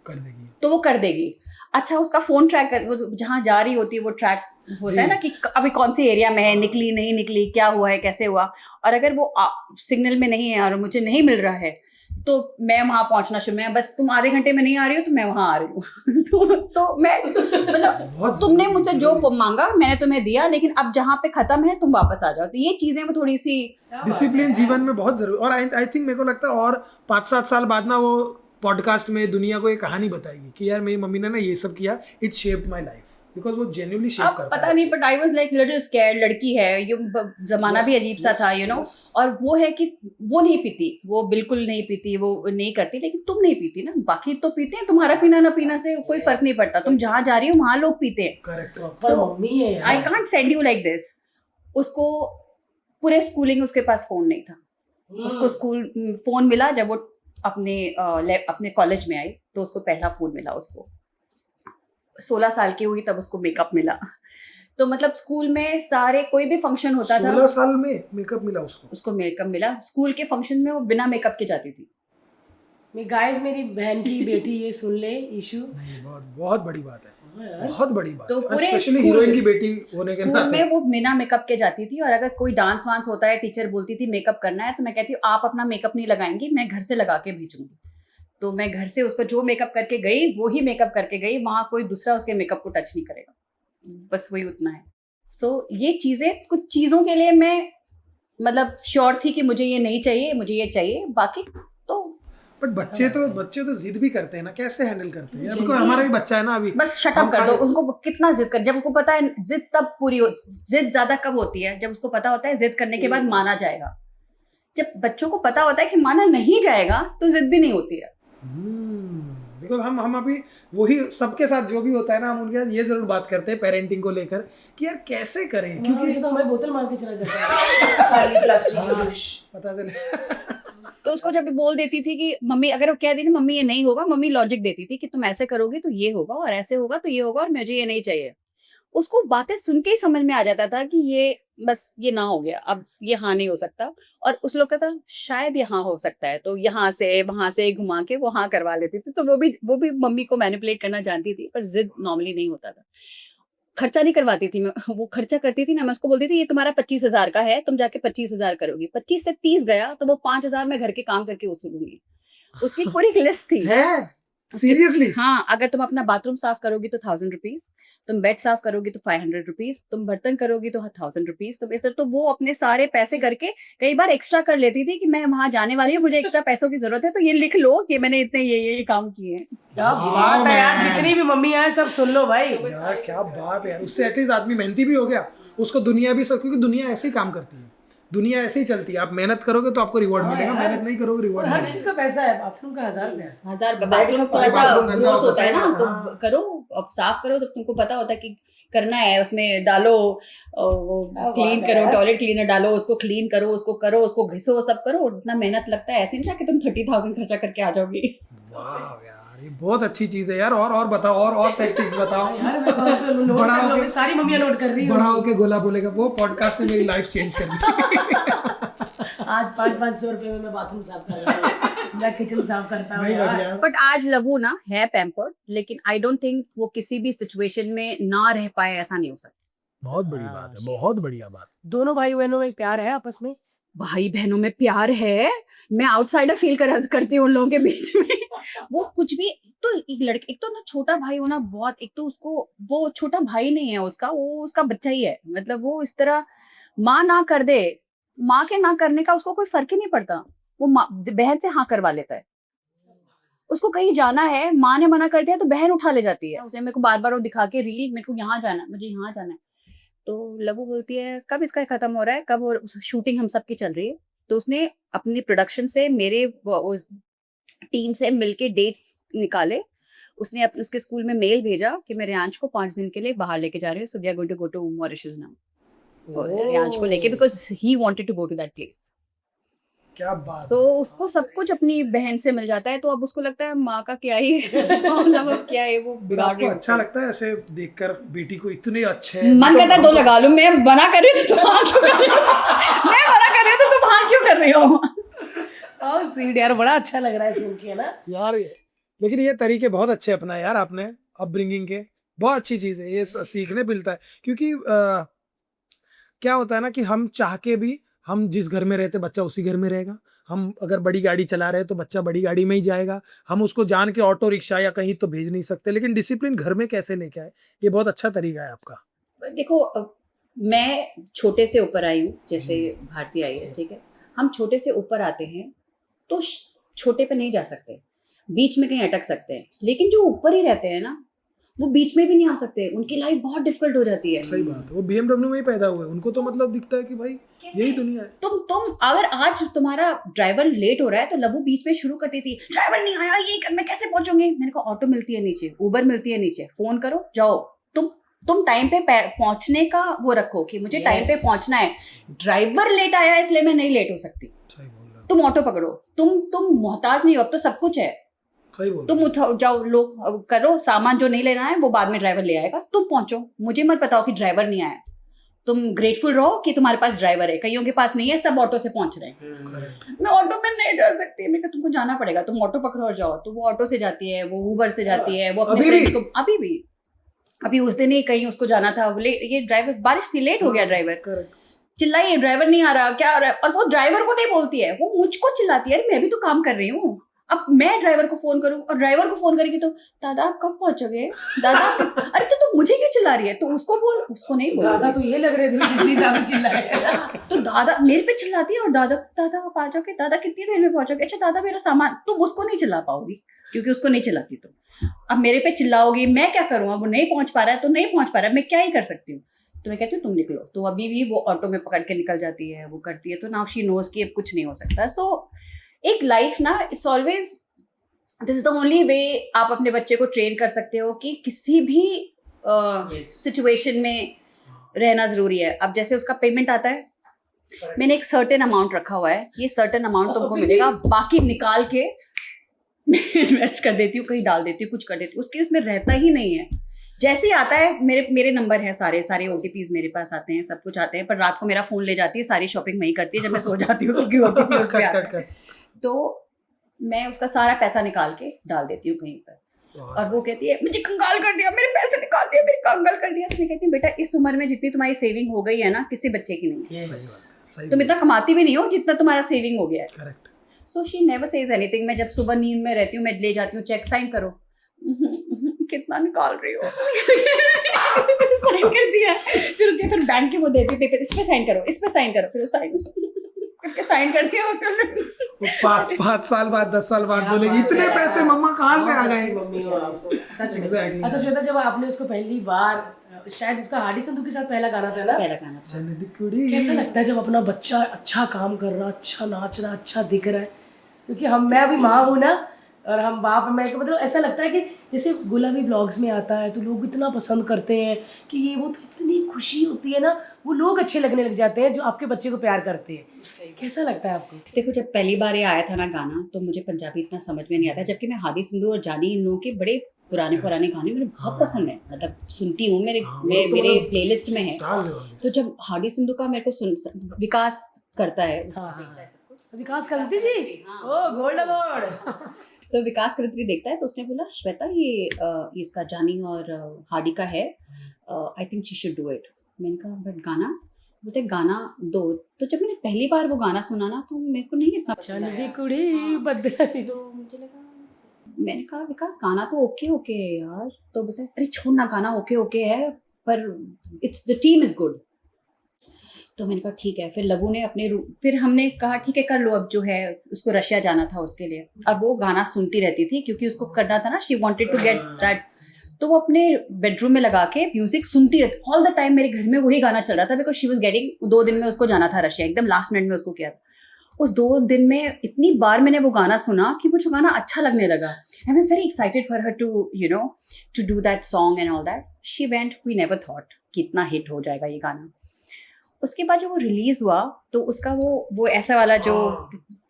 कर देगी, तो वो कर देगी। अच्छा, उसका फोन ट्रैक कर, वो जहाँ जा रही होती है वो ट्रैक होता है ना कि अभी कौन सी एरिया में है, निकली नहीं निकली, क्या हुआ है, कैसे हुआ। और अगर वो सिग्नल में नहीं है और मुझे नहीं मिल रहा है तो मैं वहां पहुंचना शुरू में, बस तुम आधे घंटे में नहीं आ रही हो तो मैं वहां आ रही हूँ। तो मैं मतलब तुमने मुझसे जो मांगा मैंने तुम्हें दिया, लेकिन अब जहाँ पे खत्म है तुम वापस आ जाओ। तो ये चीजें वो थोड़ी सी डिसिप्लिन जीवन में बहुत जरूरी। और आई थिंक मेरे को लगता है और 5-7 साल बाद ना वो पॉडकास्ट में दुनिया को एक कहानी बताएगी कि यार मेरी मम्मी ने ना ये सब किया, it shaped my life, because वो जेन्युइनली शेप अब करता है। पता नहीं, but I was like little scared, लड़की है, ये जमाना भी अजीब सा था, यू नो। और वो है कि वो नहीं पीती, वो बिल्कुल नहीं पीती, वो नहीं करती, लेकिन तुम नहीं पीती ना, बाकी तो पीते हैं, तुम्हारा पीना ना पीना से कोई फर्क नहीं पड़ता, तुम जहाँ जा रही हो वहां लोग पीते हैं। करेक्ट। मम्मी है I can't send you like this. उसको पूरे स्कूलिंग उसके पास फोन नहीं था, उसको स्कूल फोन मिला जब वो अपने कॉलेज में आई, तो उसको पहला फोन मिला। उसको 16 साल की हुई तब उसको मेकअप मिला। तो मतलब स्कूल में सारे कोई भी फंक्शन होता था, 16 साल में मेकअप मिला उसको मेकअप मिला। स्कूल के फंक्शन में वो बिना मेकअप के जाती थी। गाइस मेरी बहन की बेटी ये सुन ले इशू, नहीं, बहुत बड़ी बात है, बहुत बड़ी बात तो है, पूरे स्पेशली हीरोइन की बेटी होने के स्कूल नाते। में वो बिना मेकअप के जाती थी। और अगर कोई डांस वांस होता है, टीचर बोलती थी मेकअप करना है, तो मैं कहती हूँ आप अपना मेकअप नहीं लगाएंगी, मैं घर से लगा के भेजूंगी। तो मैं घर से उसको जो मेकअप करके गई वो ही मेकअप करके गई, वहां कोई दूसरा उसके मेकअप को टच नहीं करेगा, बस वही उतना है। सो ये चीजें, कुछ चीजों के लिए मैं मतलब श्योर थी कि मुझे ये नहीं चाहिए, मुझे ये चाहिए, बाकी तो बट बच्चे तो जिद भी करते हैं ना, कैसे हैंडल करते हैं? अब हमारा भी बच्चा है ना अभी, बस शटअप कर दो उनको। कितना जिद कर, जब उनको पता है जिद तब पूरी हो। जिद ज्यादा कब होती है? जब उसको पता होता है जिद करने के बाद माना जाएगा। जब बच्चों को पता होता है कि माना नहीं जाएगा तो जिद भी नहीं होती है। बिकॉज हम अभी वही सबके साथ जो भी होता है ना, हम उनके साथ ये जरूर बात करते हैं पेरेंटिंग को लेकर कि यार कैसे करें, क्योंकि तो हमारी बोतल मार के चला जाता है खाली प्लास्टिक पता चले। तो उसको जब भी बोल देती थी कि मम्मी, अगर वो कह दी ना मम्मी ये नहीं होगा, मम्मी लॉजिक देती थी कि तुम ऐसे करोगे तो ये होगा, और ऐसे होगा तो ये होगा, और मुझे ये नहीं चाहिए। उसको बातें सुन के ही समझ में आ जाता था कि ये बस ये ना हो गया, अब ये हाँ नहीं हो सकता। और उस लोग का था शायद ये हाँ हो सकता है, तो यहाँ से वहां से घुमा के वो हाँ करवा लेती थी। तो वो भी मम्मी को मैनिपुलेट करना जानती थी, पर जिद नॉर्मली नहीं होता था। खर्चा नहीं करवाती थी मैं, वो खर्चा करती थी ना, मैं उसको बोलती थी ये तुम्हारा 25,000 का है, तुम जाके 25,000 करोगी। 25 से 30 गया तो वो 5,000 मैं घर के काम करके वसूलूंगी। उसकी पूरी एक लिस्ट थी। सीरियसली? हाँ, अगर तुम अपना बाथरूम साफ करोगी तो 1,000 रुपीज, तुम बेड साफ करोगी तो 500 रुपीज, तुम बर्तन करोगी तो 1,000 रुपीज। तो इस तरह तो वो अपने सारे पैसे करके कई बार एक्स्ट्रा कर लेती थी कि मैं वहां जाने वाली हूँ, मुझे एक्स्ट्रा पैसों की जरूरत है, तो ये लिख लो कि मैंने इतने ये काम किए हैं। क्या बात है यार, जितनी भी मम्मी है सब सुन लो भाई। यार क्या बात है यार, उससे एटलीस्ट आदमी मेहनती भी हो गया, उसको दुनिया भी सब, क्योंकि दुनिया ऐसे ही काम करती है, दुनिया ऐसे ही चलती है। आप मेहनत करोगे तो आपको रिवॉर्ड मिलेगा, मेहनत नहीं करोगे रिवॉर्ड हर चीज का पैसा है। बाथरूम का 1,000 रुपया, 1,000 बाथरूम थोड़ा सा ग्रोस होता है ना, तो करो, अब साफ करो तो तुमको पता होता है कि करना है, उसमें डालो, वो क्लीन करो, टॉयलेट क्लीनर डालो, उसको क्लीन करो, उसको घिसो, सब करो। इतना मेहनत लगता है, ऐसे नहीं था कि तुम 30,000 खर्चा करके आ जाओगी। वाह यार, ये बहुत अच्छी चीज है यार। और बताओ, और टैक्टिक्स बताओ यार मैं तो नोट बड़ा कर लो, होके सारी मम्मियां नोट कर रही हैं। बड़ा होके गोला बोलेगा, वो पॉडकास्ट ने मेरी लाइफ चेंज कर दी। आज 500 रुपए में मैं बाथरूम साफ कर रहा हूँ, मैं किचन साफ करता हूँ यार। बट आज लवू ना है पैम्पर्ड, लेकिन आई डोंट थिंक वो किसी भी सिचुएशन में ना रह पाए, ऐसा नहीं हो सकता। बहुत बड़ी बात है, बहुत बढ़िया बात। दोनों भाई बहनों में प्यार है आपस में? भाई बहनों में प्यार है, मैं आउटसाइडर फील करती हूँ उन लोगों के बीच में। वो कुछ भी, तो एक तो ना छोटा भाई होना बहुत, एक तो उसको वो छोटा भाई नहीं है उसका, वो उसका बच्चा ही है। मतलब वो इस तरह माँ ना कर दे, माँ के ना करने का उसको कोई फर्क ही नहीं पड़ता, वो बहन से हाँ करवा लेता है। उसको कहीं जाना है, माँ ने मना कर दिया तो बहन उठा ले जाती है उसे। मेरे को बार बार वो दिखा के रील, मेरे को यहाँ जाना है, मुझे यहाँ जाना है, तो लवू बोलती है कब इसका खत्म हो रहा है, कब, और शूटिंग हम सबकी चल रही है। तो उसने अपनी प्रोडक्शन से मेरे टीम से मिलके डेट्स निकाले। उसने उसके स्कूल में मेल भेजा कि मैं रियांश को 5 दिन के लिए बाहर लेके जा रही हूँ, so we are going to go to Mauritius now, Riyansh को लेके, because he wanted to go to that place. क्या बात। सो उसको सब कुछ अपनी बहन से मिल जाता है, तो अब उसको लगता है माँ का क्या ही मतलब क्या है, वो बिगाड़ रही है। अच्छा लगता है ऐसे देखकर बेटी को इतने अच्छे, मन करता है दो लगा लूं। मैं मना कर रही हूँ तो तुम हाँ क्यों कर रही हो? मैं मना कर रही हूँ तो तुम हाँ क्यों कर रही हो? ओह स्वीट यार, बड़ा अच्छा लग रहा है सुन के ना यार। लेकिन ये तरीके बहुत अच्छे अपनाए यार आपने अपब्रिंगिंग के, बहुत अच्छी चीज है, ये सीखने मिलता है। क्योंकि क्या होता है ना कि हम चाह के भी, हम जिस घर में रहते बच्चा उसी घर में रहेगा, हम अगर बड़ी गाड़ी चला रहे हैं तो बच्चा बड़ी गाड़ी में ही जाएगा, हम उसको जान के ऑटो रिक्शा या कहीं तो भेज नहीं सकते, लेकिन डिसिप्लिन घर में कैसे लेके आए, ये बहुत अच्छा तरीका है आपका। देखो मैं छोटे से ऊपर आई हूँ, जैसे भारती आई है, ठीक है, हम छोटे से ऊपर आते हैं तो छोटे पे नहीं जा सकते, बीच में कहीं अटक सकते हैं, लेकिन जो ऊपर ही रहते हैं ना वो बीच में भी नहीं आ सकते, उनकी लाइफ बहुत डिफिकल्ट हो जाती है। सही बात है, वो BMW में ही पैदा हुए, उनको तो मतलब दिखता है कि भाई यही दुनिया है। तुम अगर आज तुम्हारा ड्राइवर लेट हो रहा है तो लबू बीच में शुरू करती थी, ड्राइवर नहीं आया, ये मैं कैसे पहुंचूंगी, मैंने कहा ऑटो मिलती है नीचे, उबर मिलती है नीचे, फोन करो जाओ। तुम टाइम पे पहुंचने का वो रखो कि मुझे टाइम पे पहुंचना है, ड्राइवर लेट आया इसलिए मैं नहीं लेट हो सकती, तुम ऑटो पकड़ो, तुम मोहताज नहीं हो, अब तो सब कुछ है, तुम जाओ लो करो, सामान जो नहीं लेना है वो बाद में ड्राइवर ले आएगा, तुम पहुंचो, मुझे मत बताओ कि ड्राइवर नहीं आया, तुम ग्रेटफुल रहो कि तुम्हारे पास ड्राइवर है, कईयों के पास नहीं है, सब ऑटो से पहुंच रहे हैं, मैं ऑटो में नहीं जा सकती, मैं तुमको जाना पड़ेगा, तुम ऑटो पकड़ो और जाओ, तो वो ऑटो से जाती है, वो उबर से जाती है, वो अपने फ्रेंड्स को, अभी उस दिन ही कहीं उसको जाना था, ये ड्राइवर, बारिश थी, लेट हो गया ड्राइवर, चिल्लाई ड्राइवर नहीं आ रहा, क्या आ रहा है, और वो ड्राइवर को नहीं बोलती है, वो मुझको चिल्लाती है, अरे मैं भी तो काम कर रही हूँ, अब मैं ड्राइवर को फोन करूं और ड्राइवर को फोन करेगी तो दादा आप कब पहुंचोगे, दादा अरे तो तू मुझे क्यों चिल्ला रही है, तो उसको बोल, उसको नहीं बोल, दादा तो ये लग रहे थे जिस हिसाब से चिल्लाए तो दादा मेरे पे चिल्लाती है, और दादा आप आ जाओगे, दादा कितनी देर में पहुंचोगे, अच्छा दादा मेरा सामान, तुम उसको नहीं चिल्ला पाओगी क्योंकि उसको नहीं चिल्लाती तुम, अब मेरे पे चिल्लाओगी, मैं क्या करूँ, अब वो नहीं पहुंच पा रहा है तो नहीं पहुंच पा रहा है, मैं क्या ही कर सकती हूँ, तो मैं कहती हूँ तुम निकलो, तो अभी भी वो ऑटो में पकड़ के निकल जाती है, वो करती है, तो नाउ शी नोज कि अब कुछ नहीं हो सकता। सो एक लाइफ ना, it's always this is the only way आप अपने बच्चे को ट्रेन कर सकते हो कि किसी भी सिचुएशन में रहना जरूरी है। अब जैसे उसका पेमेंट आता है, मैंने एक सर्टेन अमाउंट रखा हुआ है, ये सर्टेन अमाउंट तुमको मिलेगा, बाकी निकाल के मैं इन्वेस्ट कर देती हूँ, कहीं डाल देती हूँ, कुछ कर देती हूँ, उसके उसमें रहता ही नहीं है, जैसे ही आता है, मेरे नंबर हैं सारे OTPs मेरे पास आते हैं, सब कुछ आते हैं, पर रात को मेरा फोन ले जाती है, सारी शॉपिंग वही करती है जब मैं सो जाती हूँ क्योंकि OTP उसमें आता है, तो मैं उसका सारा पैसा निकाल के डाल देती हूँ कहीं पर, और वो कहती है मुझे कंगाल कर दिया, मेरे पैसे निकाल दिया, मेरे कंगाल कर दिया, तो मैं कहती हूँ बेटा इस उम्र में जितनी तुम्हारी सेविंग हो गई है ना, किसी बच्चे की नहीं है, तुम इतना कमाती भी नहीं हो जितना तुम्हारा सेविंग हो गया है। So she never says anything, मैं जब सुबह नींद में रहती हूँ मैं ले जाती हूँ, चेक साइन करो, कितना निकाल रही हो साइन कर दिया, फिर बैंक के वो देती पेपर, इस पे साइन करो, इस पे साइन करो, फिर वो साइन कर दिया, 5 साल बाद 10 साल बाद बोलेगी इतने पैसे मम्मा कहाँ से आ गए। सच में। अच्छा श्वेता, जब आपने उसको पहली बार, शायद इसका हार्डी संधू के साथ पहला गाना था ना, कैसा लगता है जब अपना बच्चा अच्छा काम कर रहा, अच्छा नाच रहा, अच्छा दिख रहा है, क्योंकि मैं अभी माँ हूँ ना, और हम बाप, मैं तो मतलब ऐसा लगता है कि जैसे गुलाबी ब्लॉग्स में आता है तो लोग इतना पसंद करते हैं कि ये वो, तो इतनी खुशी होती है ना, वो लोग अच्छे लगने लग जाते हैं जो आपके बच्चे को प्यार करते हैं। कैसा लगता है आपको? देखो जब पहली बार ये आया था ना गाना, तो मुझे पंजाबी इतना समझ में नहीं आता, जबकि मैं हादी सिंधु और जानी इन लोगों के बड़े पुराने गाने मुझे बहुत पसंद है, मतलब सुनती हूँ, मेरे प्लेलिस्ट में है, तो जब हादी सिंधु का मेरे को विकास करता है, विकास करती जी, ओ गोल्ड अवार्ड, तो विकास करत्री देखता है, तो उसने बोला श्वेता ये इसका जानी और हार्डी का है, I think she should do it. मैंने कहा बट गाना, बोलते गाना दो, तो जब मैंने पहली बार वो गाना सुना ना तो मेरे को नहीं इतना पसंद आया, तो मुझे लगा, मैंने कहा विकास गाना तो ओके है यार, तो बोलते अरे छोड़ ना, गाना ओके है पर it's the team is good, तो मैंने कहा ठीक है, फिर लबू ने फिर हमने कहा ठीक है कर लो, अब जो है उसको रशिया जाना था उसके लिए, अब वो गाना सुनती रहती थी क्योंकि उसको करना था ना, she wanted to get that, तो वो अपने बेडरूम में लगा के म्यूजिक सुनती रहती ऑल द टाइम, मेरे घर में वही गाना चल रहा था, बिकॉज शी वाज गेटिंग, 2 दिन में उसको जाना था रशिया, एकदम लास्ट मिनट में उसको किया था, उस 2 दिन में इतनी बार मैंने वो गाना सुना कि मुझे गाना अच्छा लगने लगा, I was very excited for her to to do that song and all that, she went, we never thought कि इतना हिट हो जाएगा ये गाना। उसके बाद जब वो रिलीज हुआ तो उसका वो ऐसा वाला जो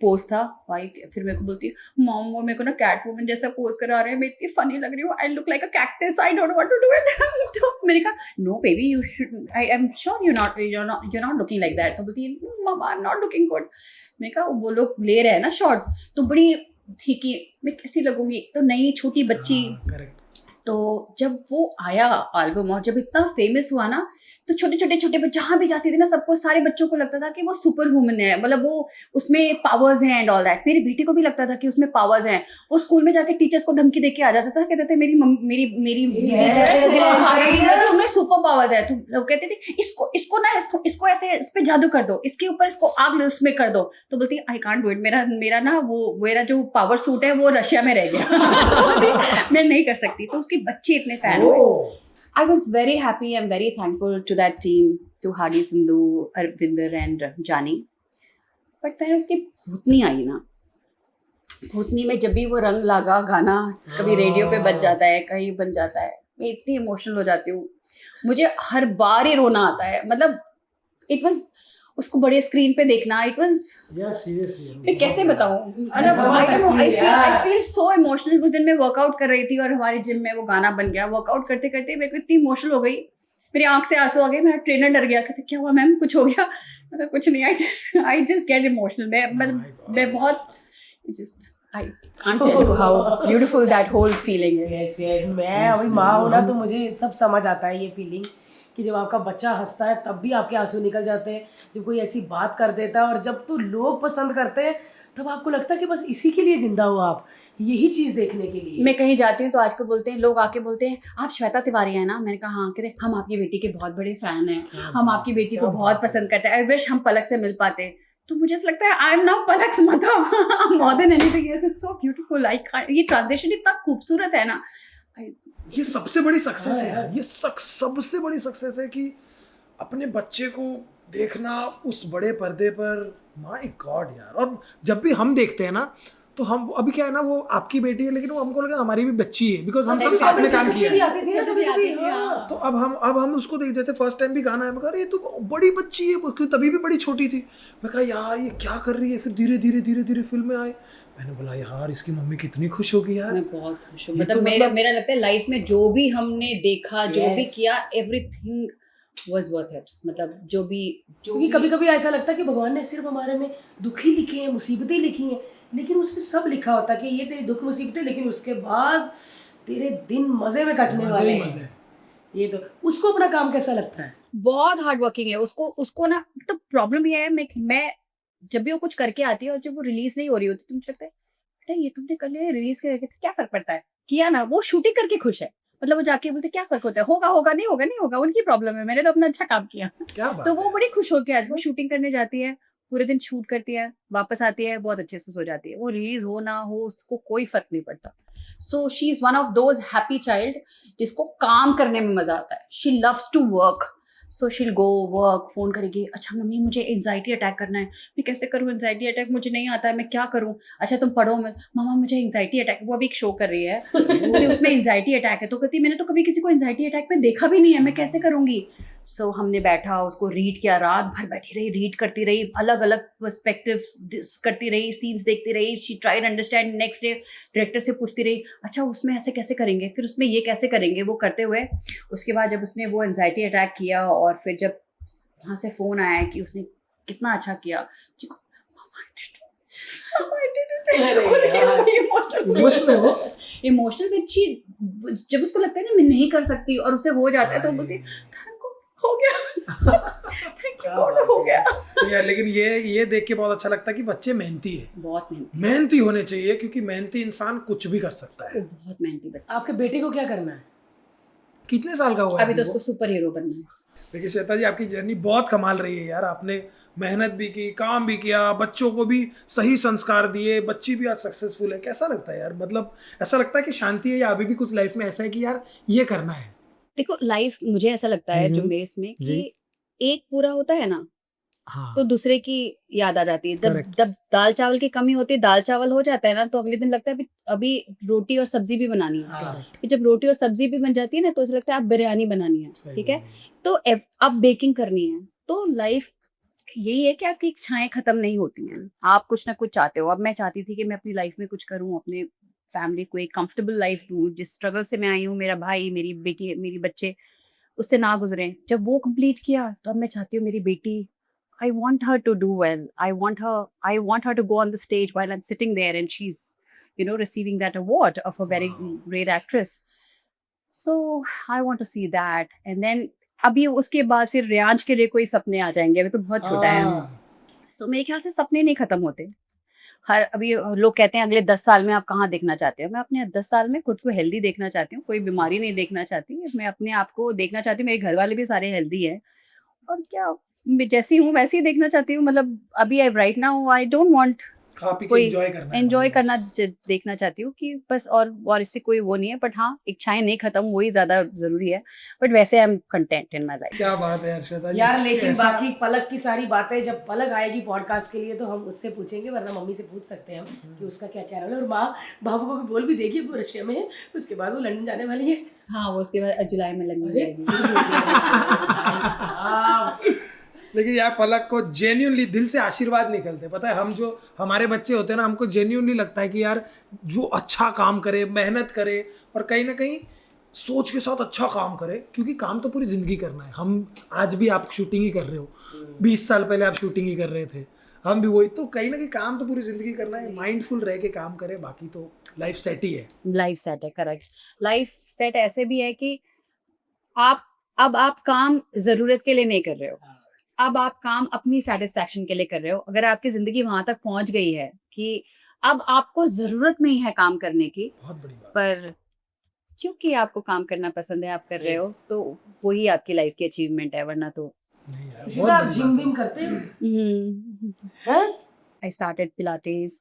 पोज था, भाई फिर मेरे को बोलती है मॉम वो मेरे को ना कैट वुमन जैसा पोज करा रहे हैं, मैं इतनी फनी लग रही हूँ, I look like a cactus, I don't want to do it, तो मैंने कहा no baby you should, I am sure you not looking like that, तो बोलती है mamma I am not looking good, मैंने कहा वो लोग ले रहे हैं ना शॉट, तो बड़ी थी कि मैं कैसी लगूंगी, तो नहीं छोटी बच्ची, तो जब वो आया एल्बम और जब इतना फेमस हुआ ना, तो छोटे छोटे जहाँ भी जाती थी ना, सबको, सारे बच्चों को लगता था कि वो सुपर वुमन है, मतलब वो उसमें पावर्स हैं एंड ऑल दैट। मेरी बेटी को भी लगता था कि उसमें पावर्स हैं। वो स्कूल में जाके टीचर्स को धमकी देके आ जाता था, कहते थे मेरी दीदी जो है तुम्हें सुपर पावर्स है। तो लोग कहते थे इसको ऐसे इस पे जादू कर दो, इसके ऊपर इसको आग उसमें कर दो। तो बोलती आई कांट डू इट, मेरा ना वो मेरा जो पावर सूट है वो रशिया में रह गया मैं नहीं कर सकती। तो उसके बच्चे इतने फैन हुए। I was very happy. I'm very thankful to that team, to Hadi Sindhu, Arvinder and Jani. But when उसकी भूतनी आई ना, भूतनी में जब भी वो रंग लगा गाना कभी रेडियो पे बज जाता है, कहीं बन जाता है, मैं इतनी इमोशनल हो जाती हूँ। मुझे हर बार ही रोना आता है। मतलब इट वाज, उसको बड़े स्क्रीन पे देखना, इट वाज, यार सीरियसली मैं कैसे बताऊं, मतलब आई फील सो इमोशनल। उस दिन मैं वर्कआउट कर रही थी और हमारे जिम में वो गाना बन गया। वर्कआउट करते करते मेरे को इतनी इमोशनल हो गई, मेरी आंख से आंसू आ गए। मेरा ट्रेनर डर गया, कहते क्या हुआ मैम, कुछ हो गया? मतलब कुछ नहीं, आई जस्ट गेट इमोशनल। मैं बहुत just I can't tell you how beautiful that whole feeling is. Yes मैं अभी माँ हूँ ना, तो मुझे सब समझ आता है ये फीलिंग कि जब आपका बच्चा हंसता है तब भी आपके आंसू निकल जाते हैं, जब कोई ऐसी बात कर देता है, और जब तो लोग पसंद करते हैं तब आपको लगता है कि बस इसी के लिए जिंदा हो आप, यही चीज़ देखने के लिए। मैं कहीं जाती हूँ तो आज को बोलते हैं लोग, आके बोलते हैं आप श्वेता तिवारी है ना? मैंने कहा हाँ। कहते हम आपकी बेटी के बहुत बड़े फैन हैं, हम आपकी बेटी को बहुत पसंद करते हैं, आई विश हम पलक से मिल पाते। तो मुझे ऐसा लगता है I am now Palak's mother more than anything else. It's so beautiful. ये ट्रांजिशन इतना खूबसूरत है ना। ये सबसे बड़ी सक्सेस है यार, ये सबसे बड़ी सक्सेस है कि अपने बच्चे को देखना उस बड़े पर्दे पर। माय गॉड यार। और जब भी हम देखते हैं ना, तो हम अभी क्या है ना, वो आपकी बेटी है लेकिन वो हमको लगा हमारी भी बच्ची है, बिकॉज हम सब साथ में काम किया है। तो अब हम उसको देख, जैसे फर्स्ट टाइम भी गाना है, मैं कहा अरे ये तो बड़ी बच्ची है, क्योंकि तभी भी बड़ी छोटी थी। मैं कहा यार ये क्या कर रही है। फिर धीरे धीरे फिल्म में आए, मैंने बोला यार इसकी मम्मी कितनी खुश होगी यार। मैं बहुत खुश हूँ। मतलब मेरा लगता है लाइफ में जो भी हमने देखा, जो भी किया, एवरीथिंग was worth it। मतलब जो भी क्योंकि कभी कभी ऐसा लगता है कि भगवान ने सिर्फ हमारे में दुख ही लिखे हैं, मुसीबतें लिखी हैं, लेकिन उसने सब लिखा होता कि ये तेरी दुख मुसीबतें, लेकिन उसके बाद तेरे दिन मजे में कटने वाले हैं। ये तो उसको अपना काम कैसा लगता है? बहुत हार्ड वर्किंग है। उसको ना, तो प्रॉब्लम ये है, मैं जब भी वो कुछ करके आती है और जब वो रिलीज नहीं हो रही होती तो मुझे लगता है बेटा ये तुमने कर लिया, रिलीज करके क्या फर्क पड़ता है, किया ना। वो शूटिंग करके खुश है। मतलब वो जाके बोलते क्या फर्क होता है, होगा नहीं होगा, उनकी प्रॉब्लम है, मैंने तो अपना अच्छा काम किया। तो वो बड़ी खुश होकर आज वो शूटिंग करने जाती है, पूरे दिन शूट करती है, वापस आती है, बहुत अच्छे से सो जाती है। वो रिलीज हो ना हो उसको कोई फर्क नहीं पड़ता। So she is one of those happy child जिसको काम करने में मजा आता है। शी लव्स टू वर्क, सो शील गो वर्क। फोन करेगी, अच्छा मम्मी मुझे एंजाइटी अटैक करना है। मैं कैसे करूँ एंजाइटी अटैक, मुझे नहीं आता है, मैं क्या करूँ? अच्छा तुम पढ़ो। मामा मुझे एंजाइटी अटैक, वो अभी एक शो कर रही है तो उसमें एंजाइटी अटैक है। तो कहती मैंने तो कभी किसी को एंजाइटी अटैक में देखा भी नहीं है, मैं कैसे करूँगी? सो हमने बैठा, उसको रीड किया, रात भर बैठी रही, रीड करती रही, अलग अलग पर्सपेक्टिव्स करती रही, सीन्स देखती रही। She tried understand. Next day director से पूछती रही, अच्छा उसमें ऐसे कैसे करेंगे, फिर उसमें ये कैसे करेंगे। वो करते हुए उसके बाद जब उसने वो एंजाइटी अटैक किया और फिर जब वहाँ से फ़ोन आया कि उसने कितना अच्छा किया, इमोशनल जब उसको लगता है ना मैं नहीं कर सकती और उसे हो जाता है तो बोलती हो गया हो गया यार। लेकिन ये देख के बहुत अच्छा लगता है कि बच्चे मेहनती है, बहुत मेहनती होने चाहिए, क्योंकि मेहनती इंसान कुछ भी कर सकता है। बहुत मेहनती बच्चा। आपके बेटे को क्या करना है? कितने साल का हुआ है अभी? तो उसको सुपर हीरो बनना है। देखिए श्वेता जी, आपकी जर्नी बहुत कमाल रही है यार। आपने मेहनत भी की, काम भी किया, बच्चों को भी सही संस्कार दिए, बच्ची भी आज सक्सेसफुल है। कैसा लगता है यार? मतलब ऐसा लगता है कि शांति है या अभी भी कुछ लाइफ में ऐसा है कि यार ये करना है? देखो लाइफ मुझे ऐसा लगता है जो मेरे इसमें कि एक पूरा होता है ना, हाँ, तो दूसरे की याद आ जाती है। जब दाल चावल की कमी होती है, दाल चावल हो जाता है ना, तो अगले दिन लगता है अभी रोटी और सब्जी भी बनानी है। हाँ। जब रोटी और सब्जी भी बन जाती है ना, तो ऐसा लगता है अब बिरयानी बनानी है। ठीक है, तो अब बेकिंग करनी है। तो लाइफ यही है कि आपकी इच्छाएं खत्म नहीं होती हैं, आप कुछ ना कुछ चाहते हो। अब मैं चाहती थी कि मैं अपनी लाइफ में कुछ करूं, अपने फैमिली को एक कंफर्टेबल लाइफ दूं। जिस स्ट्रगल से मैं आई हूँ, मेरा भाई, मेरी बेटी, मेरी बच्चे उससे ना गुजरे। जब वो कंप्लीट किया तो अब मैं चाहती हूँ मेरी बेटी, I want her to do well. I want her to go on the stage while I'm sitting there and she's, receiving that award of a very great actress. So I want to see that and then अभी उसके बाद फिर रियांश के लिए कोई सपने आ जाएंगे, अभी तो बहुत छोटा है। हाँ। सो मेरे ख्याल से सपने नहीं खत्म होते। हर अभी लोग कहते हैं अगले 10 साल में आप कहाँ देखना चाहते हो? मैं अपने 10 साल में खुद को हेल्दी देखना चाहती हूँ, कोई बीमारी नहीं देखना चाहती। मैं अपने आप को देखना चाहती हूँ, मेरे घर वाले भी सारे हेल्दी हैं और क्या मैं जैसी हूँ वैसे ही देखना चाहती हूँ। मतलब अभी right now I don't want खा पी के कोई एंजॉय करना है, एंजॉय मतलब करना बस। देखना चाहती हूँ कि बस, और इससे कोई वो नहीं है। बट हाँ, इच्छाएं नहीं खत्म, वही ज्यादा जरूरी है। बट वैसे I am content in my life. क्या बात है यार श्वेता जी, यार लेकिन ऐसा- बाकी पलक की सारी बातें जब पलक आएगी पॉडकास्ट के लिए तो हम उससे पूछेंगे, वरना मम्मी से पूछ सकते हैं हम कि उसका क्या क्या रोल है। और माँ बाबू को भी बोल भी देगी, वो रशिया में है, उसके बाद वो लंदन जाने वाली है। हाँ, वो उसके बाद जुलाई में लगने जाएगी। भाई साहब। लेकिन यार पलक को जेन्युइनली दिल से आशीर्वाद निकलते हैं। पता है, हम जो हमारे बच्चे होते हैं ना, हमको जेन्युइनली लगता है कि यार जो अच्छा काम करे, मेहनत करे और कहीं ना कहीं सोच के साथ अच्छा काम करे, क्योंकि काम तो पूरी ज़िंदगी करना है। हम आज भी आप शूटिंग ही कर रहे हो, 20 साल पहले आप शूटिंग ही कर रहे थे, हम भी वही। तो कहीं ना कहीं काम तो पूरी ज़िंदगी करना है, माइंडफुल रह के काम करें, बाकी तो लाइफ सेट ही है। लाइफ सेट है, करेक्ट। लाइफ सेट ऐसे भी है कि आप काम जरूरत के लिए नहीं कर रहे हो, अब आप काम अपनी सेटिस्फैक्शन के लिए कर रहे हो। अगर आपकी जिंदगी वहां तक पहुंच गई है कि अब आपको जरूरत नहीं है काम करने की, बहुत बड़ी बात। पर क्योंकि आपको काम करना पसंद है, आप कर रहे हो, Yes. तो वही आपकी लाइफ की अचीवमेंट है। वरना तो नहीं यार, तो बहुत आप बड़ी जिम बात है। विम करते हो हैं? I started Pilates.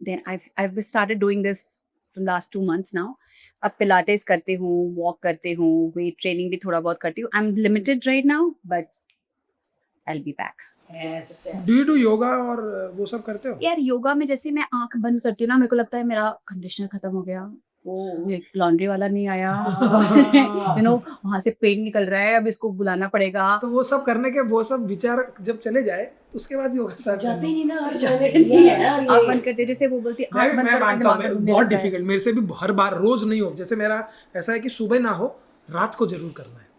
Then I've started doing this from last 2 months now. अब पिलाटेस करती हूँ, वॉक करती हूँ, वेट ट्रेनिंग भी थोड़ा बहुत करती हूँ। I am limited right now but I will be back. Yes. Do you do yoga और वो सब करते हो? यार योगा में जैसे मैं आंख बंद करती हूँ ना, मेरे को लगता है मेरा कंडीशनर खत्म हो गया, वो एक लॉन्ड्री वाला नहीं आया, हाँ। वहां से पेन निकल रहा है, अब इसको बुलाना पड़ेगा। तो वो सब करने के वो सब विचार जब चले जाए तो उसके बाद योगा स्टार्ट जाते करना। ही नहीं ना, जाते मैंने किया नहीं है है। यार आंख ये। बंद करते जैसे वो बोलती है, आंख बंद मैं करो, मानता दिमाग हूँ, में घूमने बहुत लगता है। डिफिकल्ट मेरे से भी हर बार रोज नहीं हो। जैसे मेरा ऐसा है कि सुबह ना हो, रात को जरूर करना है।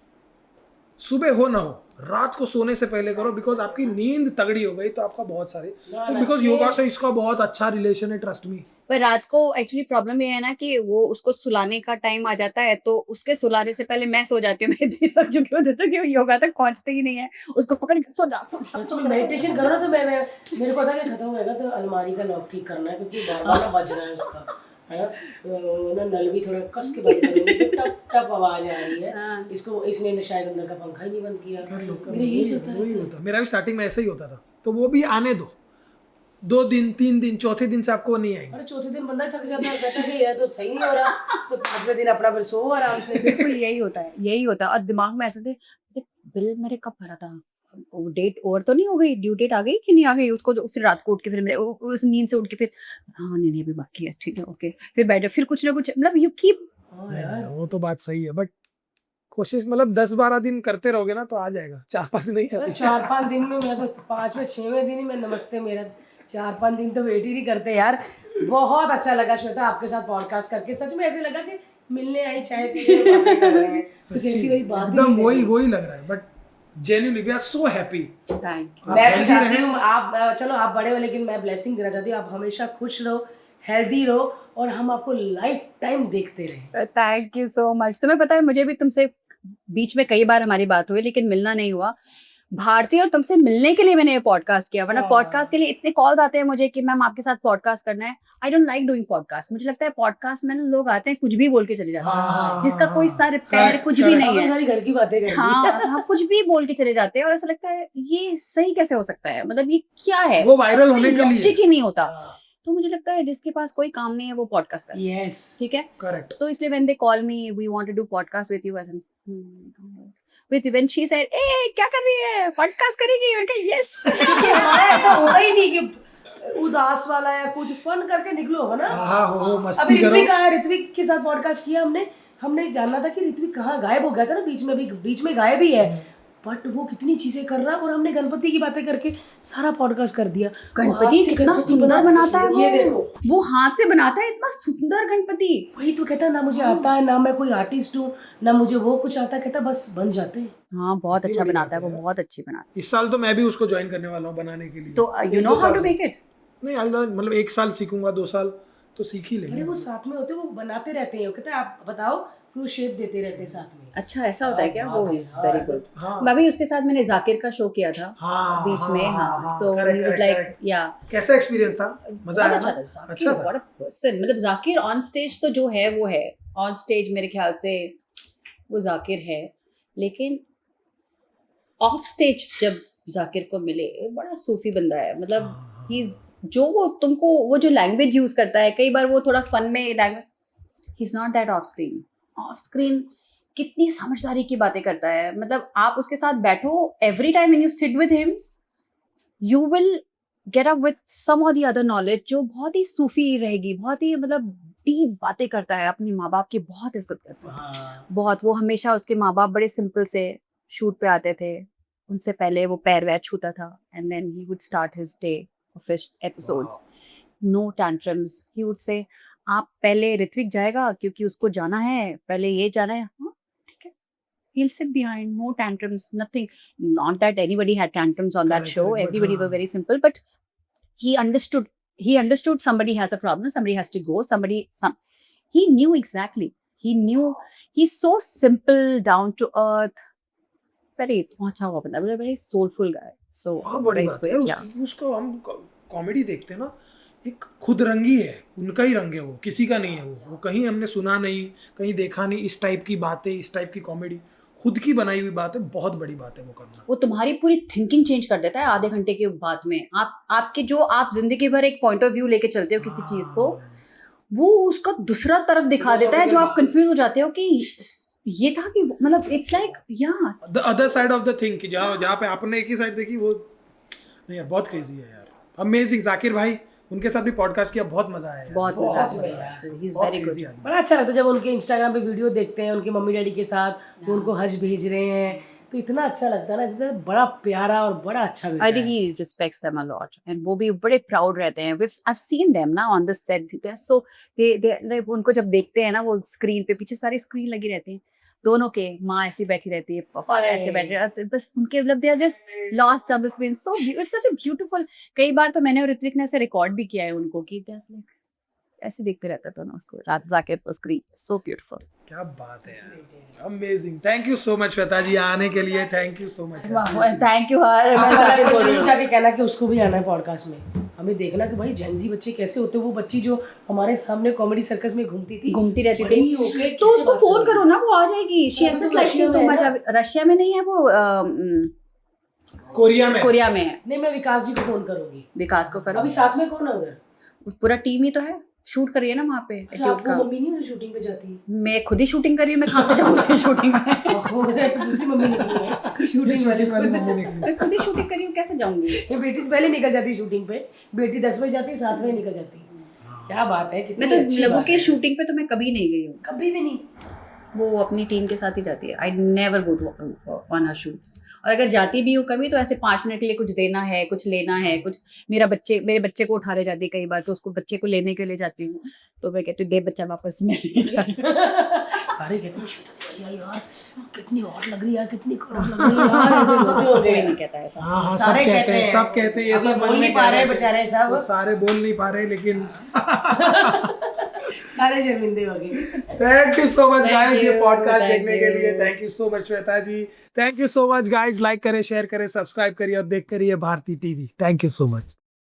सुबह हो ना हो, रात को सोने से पहले करो, बिकॉज आपकी नींद तगड़ी हो गई तो आपका बहुत सारे, तो बिकॉज योगा से इसका बहुत अच्छा रिलेशन है, ट्रस्ट मी। पर रात को एक्चुअली प्रॉब्लम ये है ना कि वो उसको सुलाने का टाइम आ जाता है, तो उसके सुलाने से पहले मैं सो जाती हूँ। मैं इतनी थक चुकी होती हूँ कि वो योगा तक पहुंचते ही नहीं है, उसको पकड़ के सो जा, सच में मेडिटेशन करो ना तो मैं मेरे को पता कि खत्म होएगा तो अलमारी का लॉक ठीक करना है, क्योंकि बार बार ना बज रहा है उसका, है ना। तो ना नल भी थोड़ा कस के बंद करूंगी, टप टप आवाज आ रही है। हाँ। इसको इसने शायद अंदर का पंखा ही नहीं बंद किया। कर लो, मेरा यही चलता वही रहता है। होता। मेरा भी स्टार्टिंग में ऐसा ही होता था, तो वो भी आने दो, 2 दिन 3 दिन, चौथे दिन से आपको वो नहीं आएंगे। अरे चौथे दिन बंदा थक जाता है, कहता है कि यह तो सही नहीं हो रहा, तो 5वें दिन अपना फिर सो आराम से। बिल्कुल यही होता है, यही होता है। और दिमाग में ऐसे थे, बिल मेरे कब भरा था, डेट ओवर तो नहीं हो गई, ड्यू डेट आ गई कि नहीं आ गई, उसको फिर रात को उठ के फिर मेरे उस नींद से उठ के फिर हाँ नहीं अभी बाकी है, ठीक है ओके, फिर बैठे, फिर कुछ ना कुछ, मतलब यू कीप। हाँ नहीं, यार, वो तो बात सही है, बट कोशिश मतलब 10-12 दिन करते रहोगे ना तो आ जाएगा, 4-5 नहीं अरे है। 4-5 दिन में मैं तो 5वें 6वें दिन ही मैं नमस्ते मेरा 4-5 दिन तो वेट ही नहीं करते यार। बहुत अच्छा लगा श्वेता आपके साथ पॉडकास्ट करके, सच में ऐसे लगा कि मिलने आई, चाय पी रहे हैं, बातें कर रहे हैं, कुछ ऐसी कोई बात ही एकदम नहीं वही है। वही लग रहा है, but genuinely we are so happy. Thank मैं तो healthy चाहती रहें। हूँ आप चलो आप बड़े हो, लेकिन मैं ब्लेसिंग देना चाहती हूँ आप हमेशा खुश रहो, हेल्दी रहो और हम आपको लाइफ टाइम देखते रहें। Thank you so much. तुम्हें पता है मुझे भी तुमसे बीच में कई बार हमारी बात हुई, लेकिन मिलना नहीं हुआ। भारती और तुमसे मिलने के लिए मैंने ये पॉडकास्ट किया, वरना हाँ। पॉडकास्ट के लिए इतने कॉल्स आते हैं मुझे कि मैम आपके साथ पॉडकास्ट करना है। I don't like doing podcast. मुझे लगता है पॉडकास्ट में ना लोग आते हैं, कुछ भी बोल के चले जाते हैं, हाँ, जिसका कोई सर पैर correct, कुछ भी नहीं अपन है। सारी घर की बातें करेंगे। हाँ, कुछ भी बोल के चले जाते हैं और ऐसा लगता है ये सही कैसे हो सकता है, मतलब ये क्या है, वो viral होने के लिए। लॉजिक ही नहीं होता। हाँ। तो मुझे लगता है जिसके पास कोई काम नहीं है वो पॉडकास्ट करे, यस ठीक है। करेक्ट। तो इसलिए when they call me, we want to do podcast with you, as in with when she said, "ए क्या कर रही है, podcast करेगी?" मैंने कहा yes। क्योंकि हमारा ऐसा होता ही नहीं कि उदास वाला या कुछ फन करके निकलो, है ना। हाँ हो अभी मस्ती करो। ऋत्विक आया, ऋत्विक के साथ पॉडकास्ट किया हमने जानना था कि ऋत्विक कहाँ गायब हो गया था ना, बीच में गायब ही है, बट वो कितनी चीजें कर रहा है। और हमने गणपति की बातें करके सारा पॉडकास्ट कर दिया। गणपति कितना सुंदर बनाता है ये देखो, वो हाथ से बनाता है इतना सुंदर गणपति। वही तो कहता है, ना मुझे आता है, ना मैं कोई आर्टिस्ट हूँ, ना मुझे वो कुछ आता है, कहता बस बन जाते हैं। हाँ बहुत अच्छा बड़ी बनाता है बात वो, है बहुत अच्छी बनाता इस साल तो मैं भी उसको ज्वाइन करने वाला हूँ बनाने के लिए। है। तो यू 1-2 नो हाउ साल टू से। Make it. नहीं मतलब 1 साल सीखूंगा, 2 साल तो सीख ही अरे लेंगे। वो साथ में होते, वो बनाते रहते हैं, वो कहते हैं आप बताओ, फिर वो शेप देते रहते हैं साथ में। अच्छा ऐसा होता है क्या? वो इज हाँ, वेरी गुड। हाँ मैं भी उसके साथ मैंने जाकिर का शो किया था हाँ बीच में। हाँ, सो correct, he was correct, like correct. या कैसा एक्सपीरियंस था? मजा आया अच्छा ना? था जाकिर, अच्छा था। What a person. मतलब जाकिर ऑन स्टेज तो जो है वो है, ऑन स्टेज मेरे ख्याल से वो जाकिर है, लेकिन ऑफ स्टेज जब जाकिर को मिले, बड़ा सूफी बंदा है। मतलब हाँ, ही इज जो वो तुमको वो जो लैंग्वेज यूज करता है, कई बार वो थोड़ा फन में language, he is not that of screen. Of screen कितनी समझदारी की बातें करता है। मतलब आप उसके साथ बैठो, every time when you sit with him you will get up with some और द अदर नॉलेज जो बहुत ही सूफी रहेगी, बहुत ही मतलब डीप बातें करता है। अपने माँ बाप की बहुत इज्जत करता है, हाँ, बहुत। वो हमेशा, उसके माँ बाप बड़े सिंपल से शूट पे आते थे, उनसे पहले वो पैर वैर छूता था, and then he would start his day of his episodes. No tantrums, he would say आप पहले ऋत्विक जाएगा क्योंकि उसको जाना है, पहले ये जाना है, हाँ ठीक है। He'll sit behind, no tantrums, nothing. Not that anybody had tantrums on that Correct, show. correct, but Everybody were हाँ. very simple, but he understood. He understood somebody has a problem, somebody has to go, he knew exactly. He knew. He's so simple, down to earth. Very अच्छा हुआ बंदा, very soulful guy. So बहुत बड़ी very बात है sweet, यार। yeah. उसको हम कॉमेडी देखते हैं ना, एक खुद रंगी है, उनका ही रंग है वो, किसी का नहीं है वो कहीं हमने सुना नहीं, कहीं देखा नहीं। इस टाइप की बातें, इस टाइप की कॉमेडी खुद की बनाई हुई बात है, बहुत बड़ी बात है वो करना। वो तुम्हारी पूरी थिंकिंग चेंज कर देता है आधे घंटे के बाद में। आपके जो आप जिंदगी भर एक पॉइंट ऑफ व्यू लेके चलते हो किसी चीज को, वो उसका दूसरा तरफ दिखा देता है, जो आप कंफ्यूज हो जाते हो कि ये था कि मतलब इट्स लाइक यार the other side of the thing, कि जहाँ पे आपने एक ही साइड देखी, वो नहीं यार, बहुत क्रेजी है यार। अमेजिंग। जाकिर भाई, उनके साथ भी पॉडकास्ट किया, बहुत मजा आया यार। बहुत बहुत मजा मजा आया। आया। ही इज बहुत वेरी गुड। crazy आदमी। बड़ा अच्छा लगता है जब उनके इंस्टाग्राम पे वीडियो देखते हैं उनके मम्मी डैडी के साथ, वो उनको हज भेज रहे हैं, तो इतना अच्छा लगता है ना, जितना बड़ा प्यारा और बड़ा अच्छा बेटा I think है। he respects them a lot, and वो भी बड़े proud रहते हैं। I've seen them now on the set. They're so they उनको जब देखते हैं ना, वो स्क्रीन पे, पीछे सारी स्क्रीन लगी रहती है दोनों के, माँ ऐसी बैठी रहती है, पापा ऐसे बैठे रहते हैं, बस उनके मतलब they are just lost on the screen. So it's such a beautiful. कई बार तो मैंने और ऋत्विक ने ऐसे रिकॉर्ड भी किया है उनको कि ऐसे देखते रहता था ना उसको रात जाके स्क्रीन। So beautiful. क्या बात है यार, amazing. Thank you so much Shweta ji आने के लिए, thank you so much. Thank you. मैं जाके बोल रही हूँ, जाके कहना कि उसको भी आना है पॉडकास्ट में, हमें देखना कि भाई जेंजी बच्चे कैसे होते हैं। वो बच्ची जो हमारे सामने कॉमेडी सर्कस में घूमती रहती थी, तो उसको फोन करो ना, वो आ जाएगी। She has like so much. Russia में नहीं है वो, कोरिया में है। नहीं, मैं विकास जी को फोन करूंगी। विकास को करो। अभी साथ में कौन है उधर? पूरा टीम ही तो है, शूट कर रही है ना वहाँ पे। अच्छा, आपको मम्मी नहीं शूटिंग पे जाती है? मैं खुद ही शूटिंग कर रही हूँ, मैं कहाँ से जाऊँगी शूटिंग में? तो दूसरी मम्मी निकली है शूटिंग वाली मम्मी निकली। मैं खुद ही शूटिंग कर रही हूँ, कैसे जाऊँगी? ये बेटी से पहले निकल जाती शूटिंग पे, बेटी 10 बजे जाती, 7 बजे निकल जाती। क्या बात है, कितनी मैं तो अच्छी लोगों बात के है। शूटिंग पे तो मैं कभी नहीं गई हूँ, कभी भी नहीं। वो अपनी टीम के साथ ही जाती है। I never go to on her shoots. और अगर जाती भी हूँ कभी, तो ऐसे 5 मिनट के लिए कुछ देना है, कुछ लेना है, कुछ मेरे बच्चे को उठा ले जाती है कई बार, तो उसको बच्चे को लेने के लिए जाती हूँ, तो मैं कहती हूँ दे बच्चा वापस में सारे कहते हैं श्वेता दीवारी यार कितनी हॉट लग रही है यार, कितनी खराब लग रही है यार, ऐसे बोलते हो गए। नहीं कहता ऐसा। हाँ हाँ, सारे सब कहते हैं, हैं। सब कहते हैं, ये अभी सब बोल नहीं पा रहे बेचारे सब। वो सारे बोल नहीं पा रहे, लेकिन सारे शर्मिंदे हो गए। Thank you so much guys ये you, पॉडकास्ट thank देखने के लिए। you. Thank you so much Shweta ji, thank you so much guys. Like करें, शेयर करें, सब्सक्राइब करिए और देखते रहिए Bharti TV. Thank you so much.